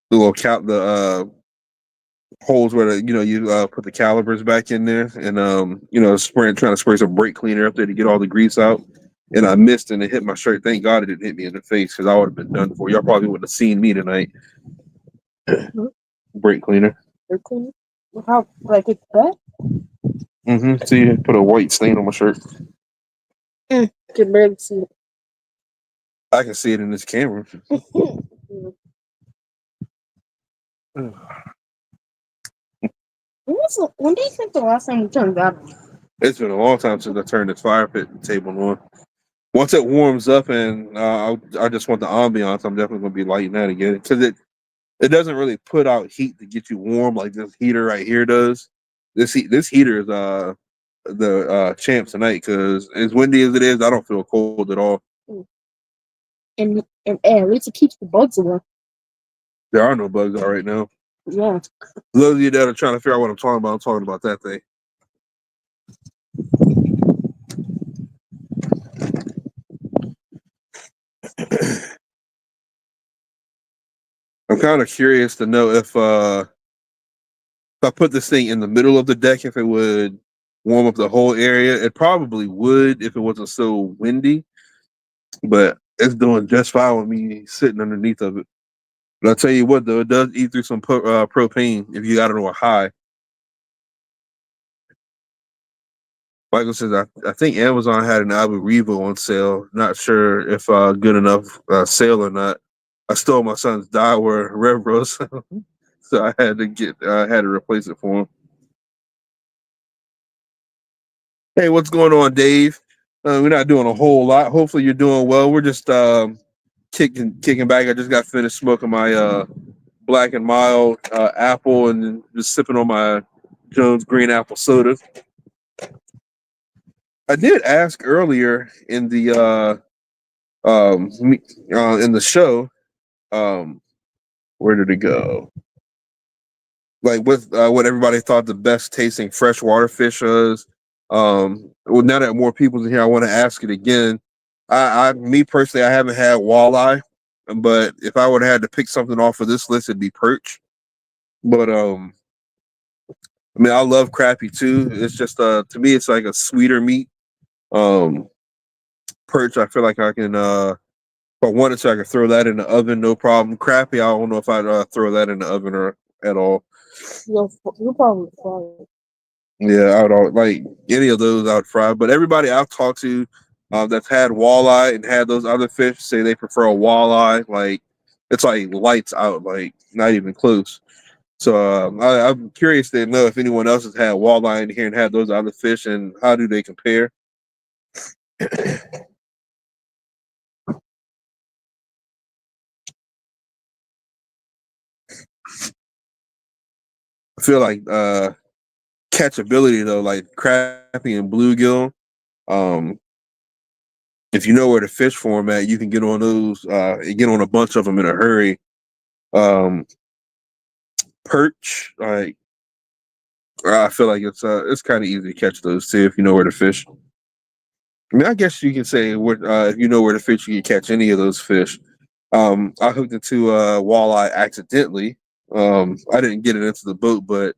[SPEAKER 1] little the holes where you put the calipers back in there, and trying to spray some brake cleaner up there to get all the grease out. And I missed, and it hit my shirt. Thank God it didn't hit me in the face, because I would have been done for. Y'all probably wouldn't have seen me tonight. Brake cleaner.
[SPEAKER 2] Brake cleaner? How, like, it's that?
[SPEAKER 1] Mm-hmm. See, put a white stain on my shirt.
[SPEAKER 2] Can barely see it.
[SPEAKER 1] I can see it in this camera.
[SPEAKER 2] When do you think the last time you turned that on?
[SPEAKER 1] It's been a long time since I turned this fire pit table on. Once it warms up and I just want the ambiance, I'm definitely going to be lighting that again, because it doesn't really put out heat to get you warm like this heater right here does. This heater is the champ tonight, because as windy as it is, I don't feel cold at all.
[SPEAKER 2] And at least it keeps the bugs away.
[SPEAKER 1] There are no bugs out right now.
[SPEAKER 2] Yeah.
[SPEAKER 1] For those of you that are trying to figure out what I'm talking about that thing. I'm kind of curious to know if I put this thing in the middle of the deck, if it would warm up the whole area. It probably would if it wasn't so windy, but it's doing just fine with me sitting underneath of it. But I'll tell you what, though, it does eat through some propane if you got it on high. Michael says, I think Amazon had an Abu Revo on sale. Not sure if good enough sale or not. I stole my son's Daiwa Revro, so I had to replace it for him. Hey, what's going on, Dave? We're not doing a whole lot. Hopefully, you're doing well. We're just kicking back. I just got finished smoking my black and mild apple and just sipping on my Jones green apple soda. I did ask earlier in the in the show, um, where did it go? Like what everybody thought the best tasting freshwater fish was. Well, now that more people's in here, I want to ask it again. Me personally, I haven't had walleye, but if I would have had to pick something off of this list, it'd be perch. But I mean, I love crappie too. It's just to me, it's like a sweeter meat. Um, Perch, I feel like I can if I wanted to, I could throw that in the oven, no problem. Crappie, I don't know if I'd throw that in the oven or at all.
[SPEAKER 2] You'll probably fry it.
[SPEAKER 1] Yeah, I would like any of those. I would fry. But everybody I've talked to that's had walleye and had those other fish say they prefer a walleye. Like it's like lights out, like not even close. So I'm curious to know if anyone else has had walleye in here and had those other fish, and how do they compare? I feel like catchability though, like crappie and bluegill. Um, if you know where to fish for them at, you can get on those. Get on a bunch of them in a hurry. Um, Perch, like I feel like it's kind of easy to catch those too if you know where to fish. I mean, I guess you can say if you know where to fish, you can catch any of those fish. I hooked into walleye accidentally. I didn't get it into the boat, but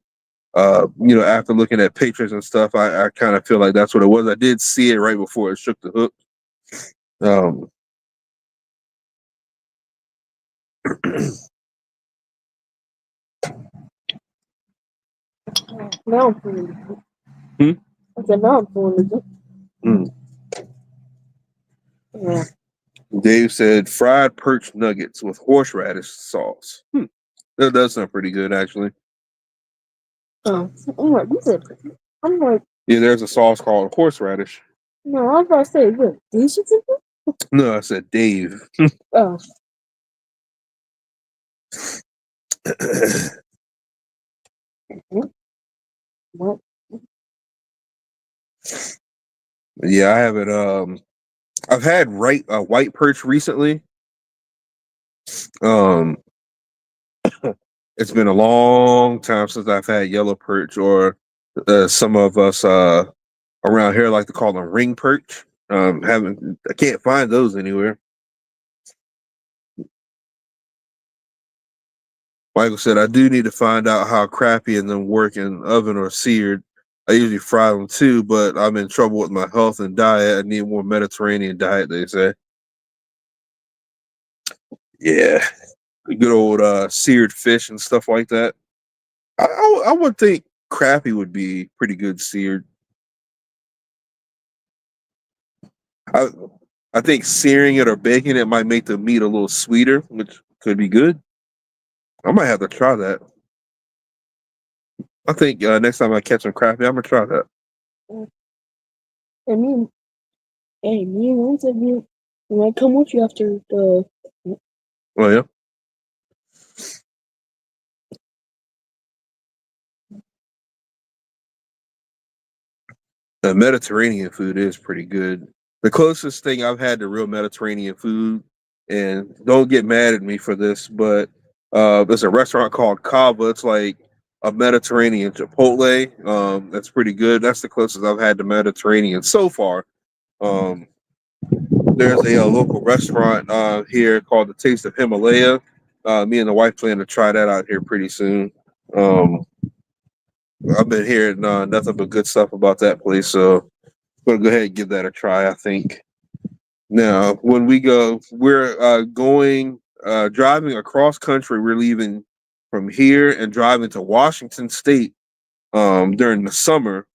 [SPEAKER 1] after looking at pictures and stuff, I kind of feel like that's what it was. I did see it right before it shook the hook. Um,
[SPEAKER 2] Now I'm feeling
[SPEAKER 1] hmm?
[SPEAKER 2] it. I said, now I'm feeling it.
[SPEAKER 1] Mm.
[SPEAKER 2] Yeah.
[SPEAKER 1] Dave said fried perch nuggets with horseradish sauce. That does sound pretty good, actually.
[SPEAKER 2] I'm like, you said, I'm like,
[SPEAKER 1] Yeah, there's a sauce called horseradish.
[SPEAKER 2] no, I was about to say, what, dishes in there?
[SPEAKER 1] No, I said Dave.
[SPEAKER 2] Oh, what?
[SPEAKER 1] Yeah, I haven't. I've had white perch recently. Um, it's been a long time since I've had yellow perch, or some of us around here like to call them ring perch. Haven't I can't find those anywhere. Michael said I do need to find out how crappy and then work in oven or seared. I usually fry them too, but I'm in trouble with my health and diet. I need more Mediterranean diet. They say, yeah, good old seared fish and stuff like that. I would think crappie would be pretty good seared. I I think searing it or baking it might make the meat a little sweeter, which could be good. I might have to try that. I think next time I catch some crappie, I'm gonna try that.
[SPEAKER 2] And me, hey, me and Lynn said, when I come with you after the,
[SPEAKER 1] Oh yeah, the Mediterranean food is pretty good. The closest thing I've had to real Mediterranean food, and don't get mad at me for this, but there's a restaurant called Cava. It's like a Mediterranean Chipotle. That's pretty good. That's the closest I've had to Mediterranean so far. Um, there's a local restaurant here called the Taste of Himalaya. Me and the wife plan to try that out here pretty soon. Um, I've been hearing nothing but good stuff about that place, so I'm gonna go ahead and give that a try. I think. Now, when we go, we're going driving across country. We're leaving from here and driving to Washington State during the summer,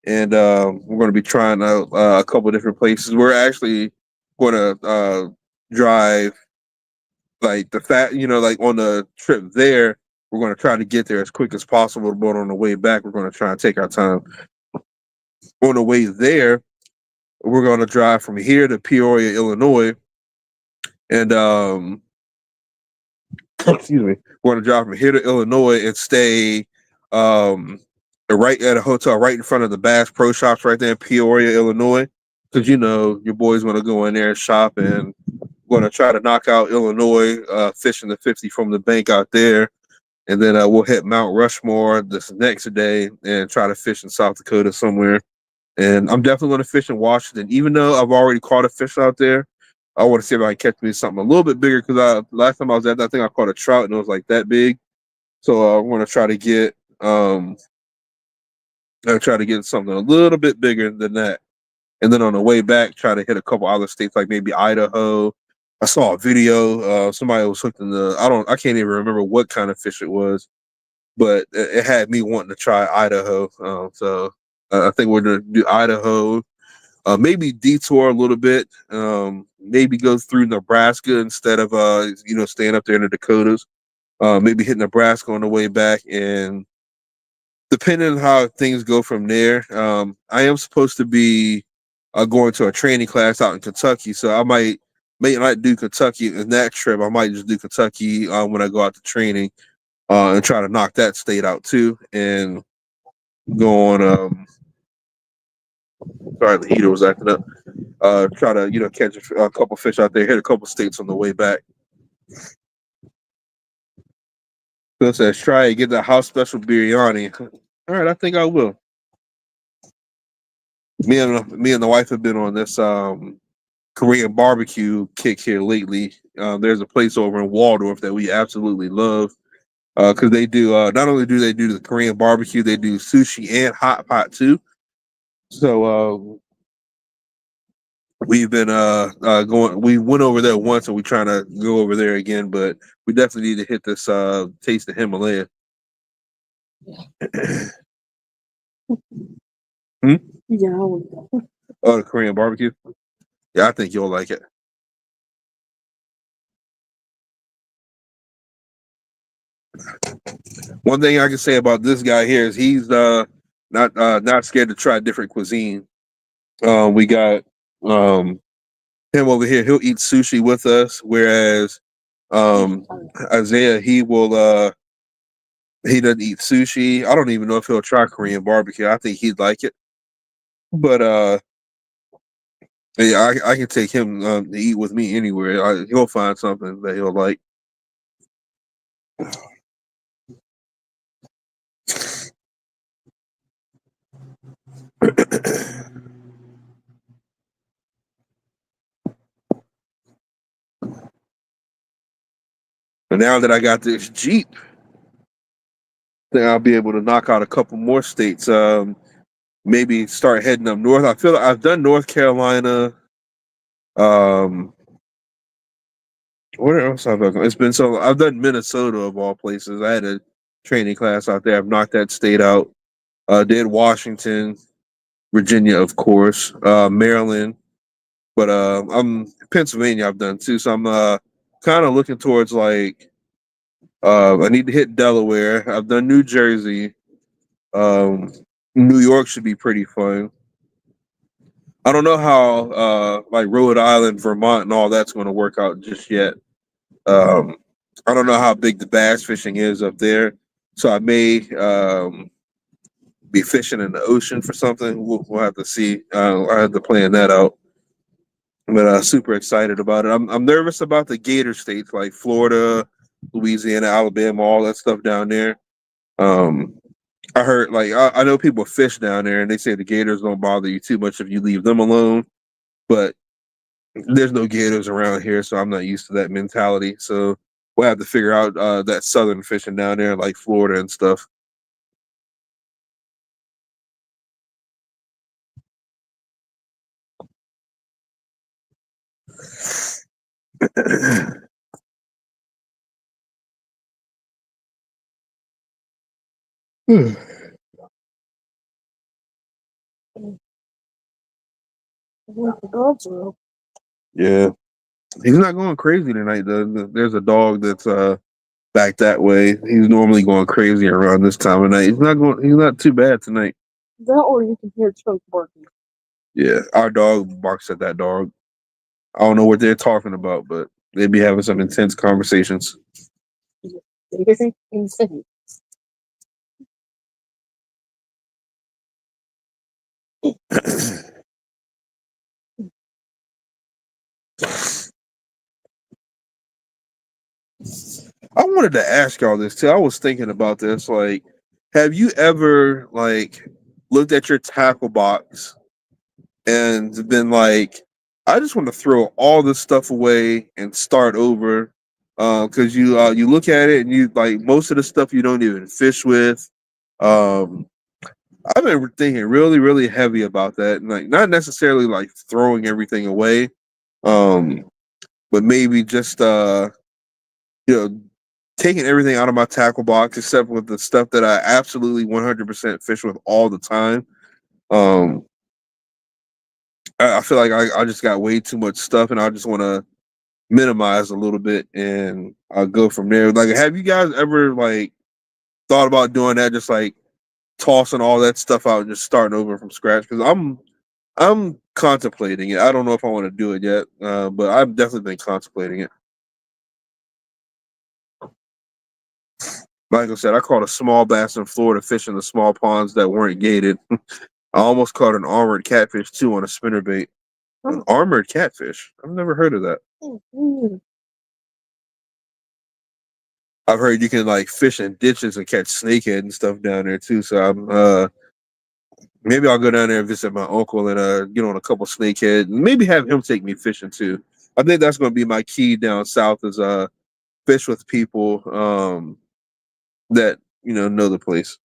[SPEAKER 1] and we're going to be trying out a couple of different places. We're actually going to drive like like on the trip there. We're going to try to get there as quick as possible, but on the way back, we're going to try and take our time. On the way there, we're going to drive from here to Peoria, Illinois, And excuse me, we're gonna drive from here to Illinois and stay right at a hotel right in front of the Bass Pro Shops right there in Peoria, Illinois. Because your boy's gonna go in there and shop, and we're gonna try to knock out Illinois, fishing the 50 from the bank out there, and then we'll hit Mount Rushmore this next day and try to fish in South Dakota somewhere. And I'm definitely going to fish in Washington, even though I've already caught a fish out there. I want to see if I can catch me something a little bit bigger because last time I was at that, I think I caught a trout and it was like that big. So I'm going to try to get something a little bit bigger than that. And then on the way back, try to hit a couple other states like maybe Idaho. I saw a video. Somebody was hooked in I can't even remember what kind of fish it was, but it had me wanting to try Idaho. So I think we're going to do Idaho. Maybe detour a little bit. Maybe go through Nebraska instead of staying up there in the Dakotas. Maybe hit Nebraska on the way back, and depending on how things go from there, I am supposed to be going to a training class out in Kentucky, so I may not do Kentucky in that trip. I might just do Kentucky when I go out to training and try to knock that state out too, and go on. Sorry, the heater was acting up. Try to catch a couple fish out there, hit a couple states on the way back. So it says try and get the house special biryani. All right, I think I will. Me and the wife have been on this Korean barbecue kick here lately. There's a place over in Waldorf that we absolutely love because they do not only do they do the Korean barbecue, they do sushi and hot pot too. So we've been going. We went over there once, and we're trying to go over there again. But we definitely need to hit this taste of Himalaya. Hmm?
[SPEAKER 2] Yeah, I want to go.
[SPEAKER 1] Oh, the Korean barbecue. Yeah, I think you'll like it. One thing I can say about this guy here is he's not scared to try different cuisine. We got him over here. He'll eat sushi with us, whereas Isaiah he doesn't eat sushi. I don't even know if he'll try Korean barbecue. I think he'd like it, but yeah, I can take him to eat with me anywhere. He'll find something that he'll like. And now that I got this Jeep, then I'll be able to knock out a couple more states. Maybe start heading up north. I feel like I've done North Carolina. Um, where else have I gone? It's been so. I've done Minnesota of all places. I had a training class out there. I've knocked that state out. Did Washington, Virginia, of course, Maryland, but I'm Pennsylvania. I've done too. So I'm kind of looking towards like I need to hit Delaware. I've done New Jersey. Um, New York should be pretty fun. I don't know how like Rhode Island, Vermont, and all that's going to work out just yet. Um, I don't know how big the bass fishing is up there, so I may be fishing in the ocean for something. We'll have to see. I have to plan that out. But super excited about it. I'm nervous about the Gator states like Florida, Louisiana, Alabama, all that stuff down there. Um, I heard like I know people fish down there, and they say the gators don't bother you too much if you leave them alone. But there's no gators around here, so I'm not used to that mentality. So we'll have to figure out that southern fishing down there, like Florida and stuff.
[SPEAKER 2] The dogs are up.
[SPEAKER 1] Yeah, he's not going crazy tonight. Though. There's a dog that's back that way. He's normally going crazy around this time of night. He's not going. He's not too bad tonight.
[SPEAKER 2] That or you can hear Chunk barking.
[SPEAKER 1] Yeah, our dog barks at that dog. I don't know what they're talking about, but They'd be having some intense conversations.
[SPEAKER 2] Different in the city.
[SPEAKER 1] I wanted to ask y'all this too. I was thinking about this. Like, have you ever like looked at your tackle box and been like, I just want to throw all this stuff away and start over? Because you look at it and you like most of the stuff you don't even fish with. Um, I've been thinking really, really heavy about that, and like not necessarily like throwing everything away, um, but maybe just you know taking everything out of my tackle box except with the stuff that I absolutely 100% fish with all the time. Um, I feel like I just got way too much stuff, and I just want to minimize a little bit, and I'll go from there. Like, have you guys ever like thought about doing that? Just like tossing all that stuff out and just starting over from scratch? Because I'm contemplating it. I don't know if I want to do it yet, but I've definitely been contemplating it. Like I said, I caught a small bass in Florida fishing the small ponds that weren't gated. I almost caught an armored catfish too on a spinnerbait. An armored catfish? I've never heard of that. I've heard you can like fish in ditches and catch snakehead and stuff down there too. So I'm maybe I'll go down there and visit my uncle and get on a couple snakehead and maybe have him take me fishing too. I think that's gonna be my key down south is fish with people that know the place.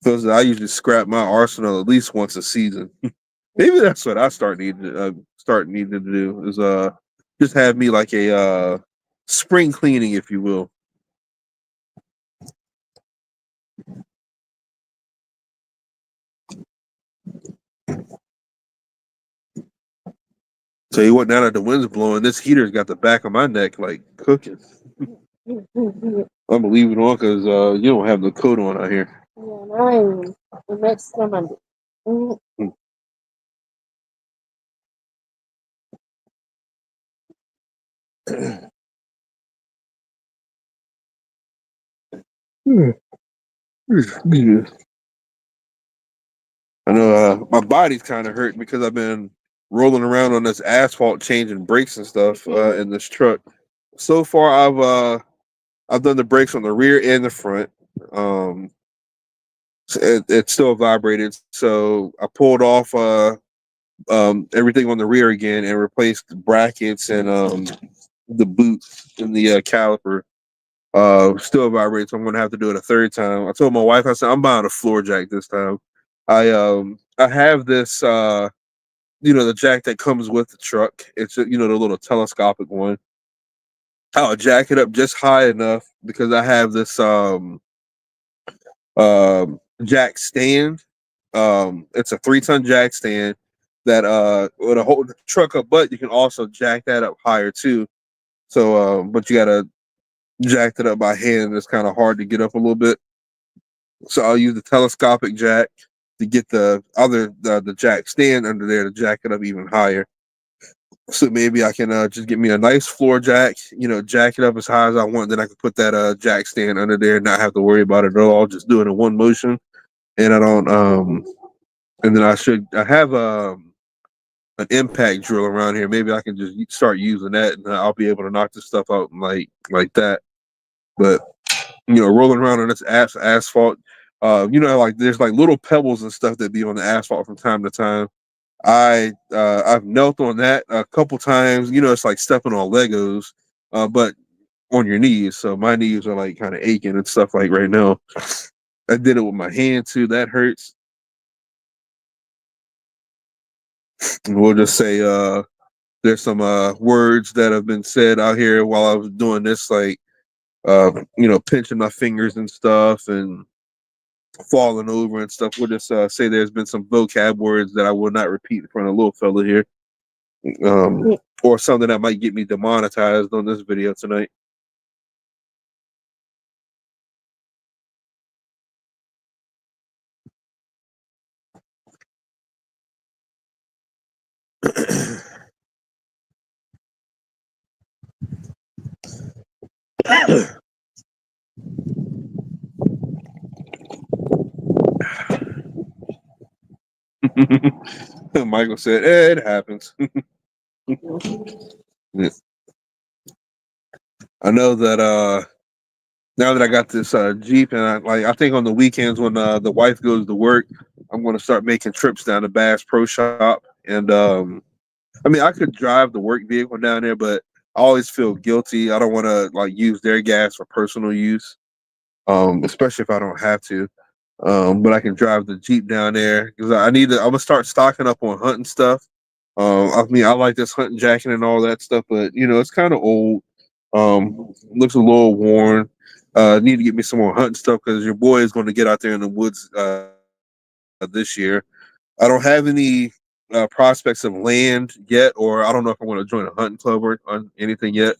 [SPEAKER 1] Because I usually scrap my arsenal at least once a season. Maybe that's what I start needing to do is just have me like a spring cleaning, if you will. Tell you what, now that the wind's blowing, this heater's got the back of my neck like cooking. I'm gonna leave it on because you don't have the coat on out here.
[SPEAKER 2] Yeah, nine. The next time I do.
[SPEAKER 1] I know my body's kind of hurting because I've been rolling around on this asphalt, changing brakes and stuff in this truck. So far, I've done the brakes on the rear and the front. Um, it still vibrated, so I pulled off everything on the rear again and replaced the brackets and the boot and the caliper. Still vibrates. So I'm gonna have to do it a third time. I told my wife, I said I'm buying a floor jack this time. I have this the jack that comes with the truck. It's the little telescopic one. I'll jack it up just high enough because I have this jack stand. It's a 3-ton jack stand that with a hold the truck up, but you can also jack that up higher too. So but you gotta jack it up by hand. It's kind of hard to get up a little bit. So I'll use the telescopic jack to get the jack stand under there to jack it up even higher. So maybe I can just get me a nice floor jack, jack it up as high as I want. Then I can put that jack stand under there and not have to worry about it at all. Just do it in one motion, and I don't. And then I have an impact drill around here. Maybe I can just start using that, and I'll be able to knock this stuff out like that. But rolling around on this asphalt, like there's like little pebbles and stuff that be on the asphalt from time to time. I've knelt on that a couple times. It's like stepping on Legos, but on your knees. So my knees are like kind of aching and stuff like right now. I did it with my hand too. That hurts. And we'll just say there's some words that have been said out here while I was doing this, like pinching my fingers and stuff and falling over and stuff. We'll just say there's been some vocab words that I will not repeat in front of a little fella here. Or something that might get me demonetized on this video tonight. Michael said, "It happens." Yeah. I know that now that I got this Jeep, and I think on the weekends when the wife goes to work, I'm going to start making trips down to Bass Pro Shop. And I mean, I could drive the work vehicle down there, but I always feel guilty. I don't want to like use their gas for personal use, especially if I don't have to. But I can drive the Jeep down there because I need to. I'm gonna start stocking up on hunting stuff. I mean, I like this hunting jacket and all that stuff, but it's kind of old. Looks a little worn. Need to get me some more hunting stuff because your boy is going to get out there in the woods this year. I don't have any prospects of land yet, or I don't know if I want to join a hunting club or on anything yet.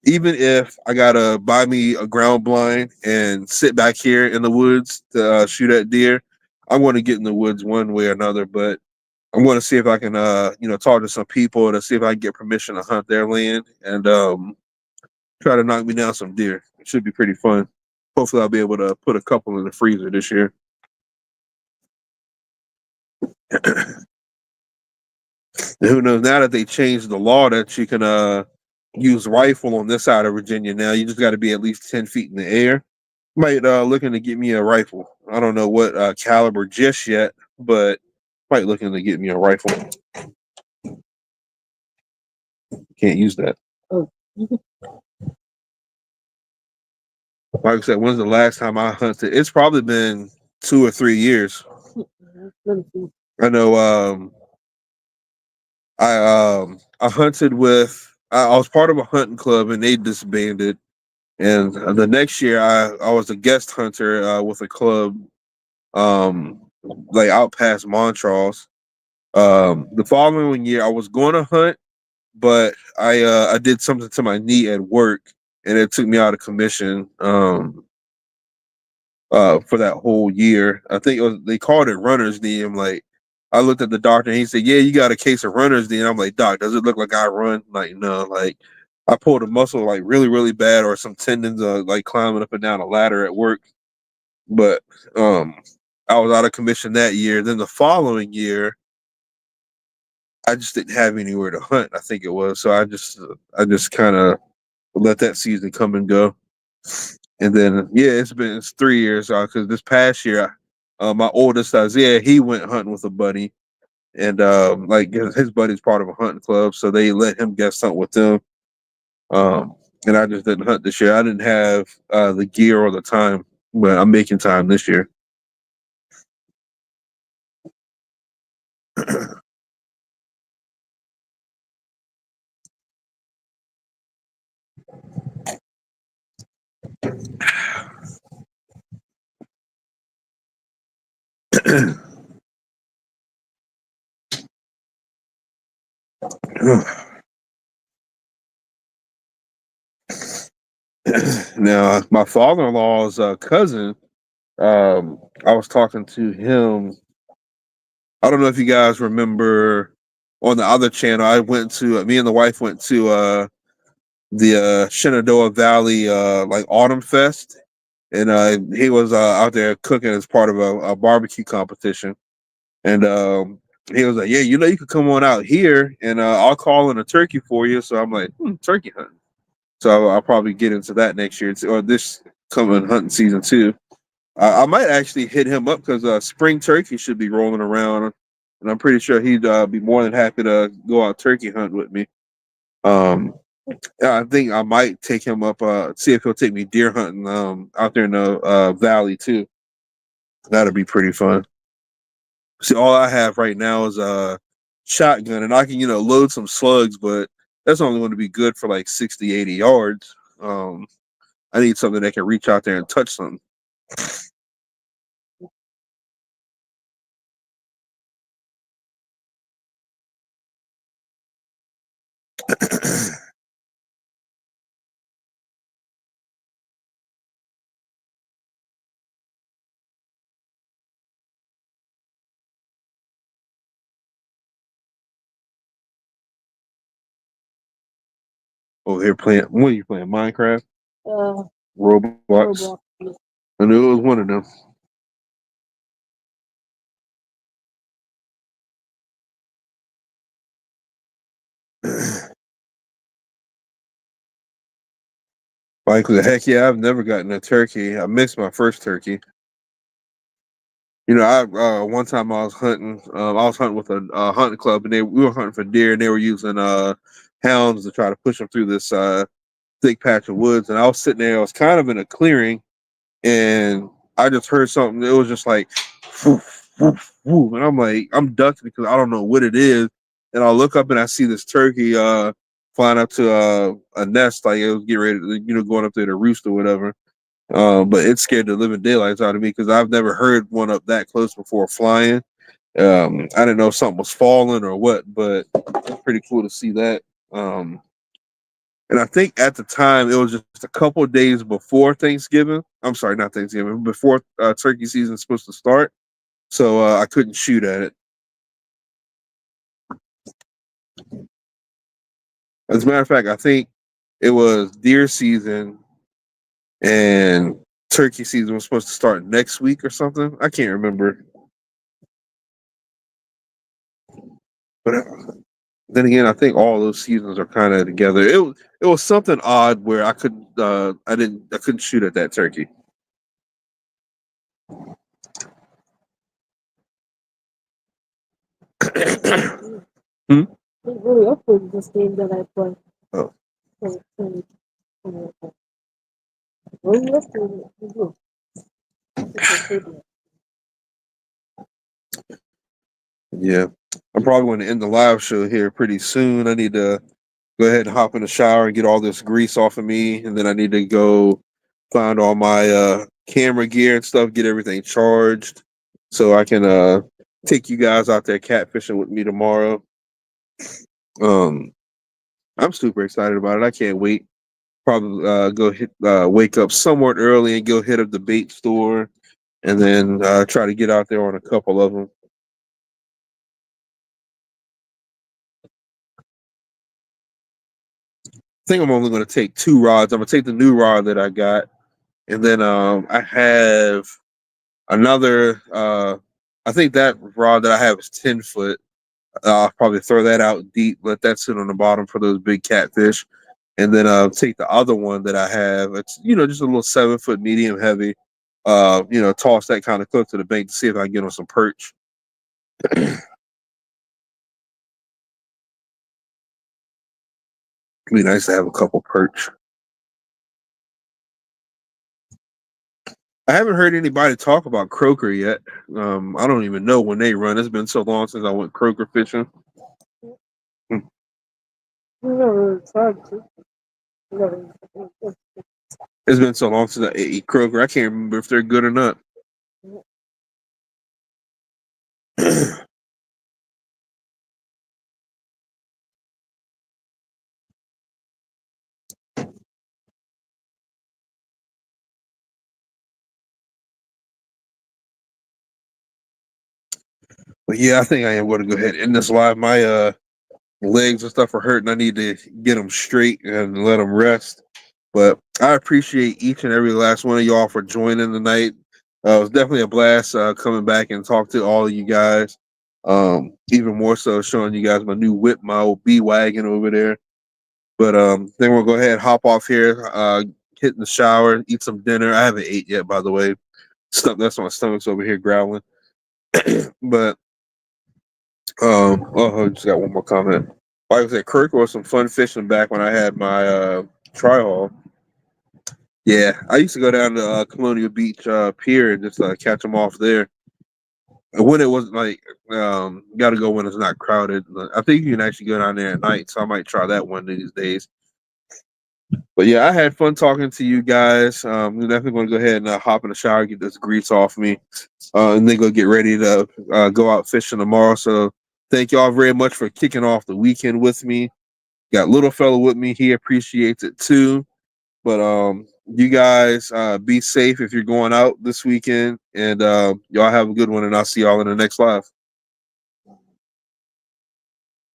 [SPEAKER 1] Even if I gotta buy me a ground blind and sit back here in the woods to shoot at deer, I'm going to get in the woods one way or another. But I'm going to see if I can, talk to some people to see if I can get permission to hunt their land and try to knock me down some deer. It should be pretty fun. Hopefully, I'll be able to put a couple in the freezer this year. Who knows? Now that they changed the law that you can use rifle on this side of Virginia, now you just got to be at least 10 feet in the air. Might looking to get me a rifle. I don't know what caliber just yet, but might looking to get me a rifle. Can't use that.
[SPEAKER 2] Oh.
[SPEAKER 1] Like I said, when's the last time I hunted? It's probably been 2 or 3 years. I know. I hunted with. I was part of a hunting club and they disbanded. And the next year, I was a guest hunter with a club, like out past Montrose. The following year, I was going to hunt, but I did something to my knee at work, and it took me out of commission. For that whole year. I think they called it runner's knee. I'm like, I looked at the doctor and he said, "Yeah, you got a case of runner's knee." And I'm like, "Doc, does it look like I run?" Like, no, like I pulled a muscle like really, really bad, or some tendons like climbing up and down a ladder at work. But um, I was out of commission that year. Then the following year, I just didn't have anywhere to hunt. I think it was so. I just kind of let that season come and go. And then yeah, it's 3 years because this past year, my oldest Isaiah, he went hunting with a buddy, and like his buddy's part of a hunting club, so they let him guest hunt with them. And I just didn't hunt this year. I didn't have the gear or the time, but I'm making time this year. Now, my father-in-law's cousin, I was talking to him. I don't know if you guys remember on the other channel. I went to me and the wife went to the Shenandoah Valley like Autumn Fest, and he was out there cooking as part of a barbecue competition. And he was like, "Yeah, you could come on out here, and I'll call in a turkey for you." So I'm like, turkey hunting. So I'll probably get into that next year, or this coming hunting season too. I might actually hit him up because spring turkey should be rolling around, and I'm pretty sure he'd be more than happy to go out turkey hunt with me. Um, I think I might take him up, see if he'll take me deer hunting out there in the valley too. That'll be pretty fun. See, all I have right now is a shotgun, and I can load some slugs, but that's only going to be good for like 60, 80 yards. I need something that can reach out there and touch something. over here playing. What are you playing? Minecraft,
[SPEAKER 2] Uh,
[SPEAKER 1] Roblox.
[SPEAKER 2] Roblox.
[SPEAKER 1] I knew it was one of them. Like the heck yeah, I've never gotten a turkey. I missed my first turkey. You know, I one time I was hunting. I was hunting with a hunting club, and we were hunting for deer, and they were using hounds to try to push them through this thick patch of woods. And I was sitting there. I was kind of in a clearing, and I just heard something. It was just like, woof, woof, woof. And I'm like, I'm ducking because I don't know what it is. And I look up and I see this turkey flying up to a nest, like it was getting ready to, going up there to roost or whatever. But it scared the living daylights out of me because I've never heard one up that close before flying. I didn't know if something was falling or what, but it's pretty cool to see that. And I think at the time it was just a couple of days before Thanksgiving. I'm sorry, not Thanksgiving, before turkey season is supposed to start. So I couldn't shoot at it. As a matter of fact, I think it was deer season and turkey season was supposed to start next week or something. I can't remember. But then again, I think all those seasons are kind of together. It was something odd where I couldn't shoot at that turkey. Hmm?
[SPEAKER 2] It's really upward this game that I play.
[SPEAKER 1] Oh.
[SPEAKER 2] Really upward.
[SPEAKER 1] Yeah, I'm probably going to end the live show here pretty soon. I need to go ahead and hop in the shower and get all this grease off of me, and then I need to go find all my camera gear and stuff, get everything charged, so I can take you guys out there catfishing with me tomorrow. Um, I'm super excited about it. I can't wait. Probably wake up somewhat early and go hit up the bait store, and then try to get out there on a couple of them. I think I'm only going to take 2 rods. I'm going to take the new rod that I got, and then I have another. I think that rod that I have is 10 foot. I'll probably throw that out deep, let that sit on the bottom for those big catfish, and then take the other one that I have. It's just a little 7 foot medium heavy. Toss that kind of close to the bank to see if I can get on some perch. It'd be nice to have a couple perch. I haven't heard anybody talk about croaker yet. I don't even know when they run. It's been so long since I went croaker fishing. It's been so long since I ate croaker. I can't remember if they're good or not. But yeah, I think I am going to go ahead and end this live. My legs and stuff are hurting. I need to get them straight and let them rest. But I appreciate each and every last one of y'all for joining tonight. It was definitely a blast coming back and talk to all of you guys. Even more so showing you guys my new whip, my old B wagon over there. But then we'll go ahead and hop off here, hit in the shower, eat some dinner. I haven't ate yet, by the way. That's my stomach's over here growling. But I just got one more comment. Like I said, Kirk was some fun fishing back when I had my tri-haul. Yeah, I used to go down to Colonial Beach Pier and just catch them off there. And when it wasn't like, got to go when it's not crowded. I think you can actually go down there at night, so I might try that one of these days. But yeah, I had fun talking to you guys. I'm definitely going to go ahead and hop in the shower, get this grease off me, and then go get ready to go out fishing tomorrow. So thank y'all very much for kicking off the weekend with me. Got little fella with me. He appreciates it too. But you guys be safe if you're going out this weekend, and y'all have a good one. And I'll see y'all in the next live.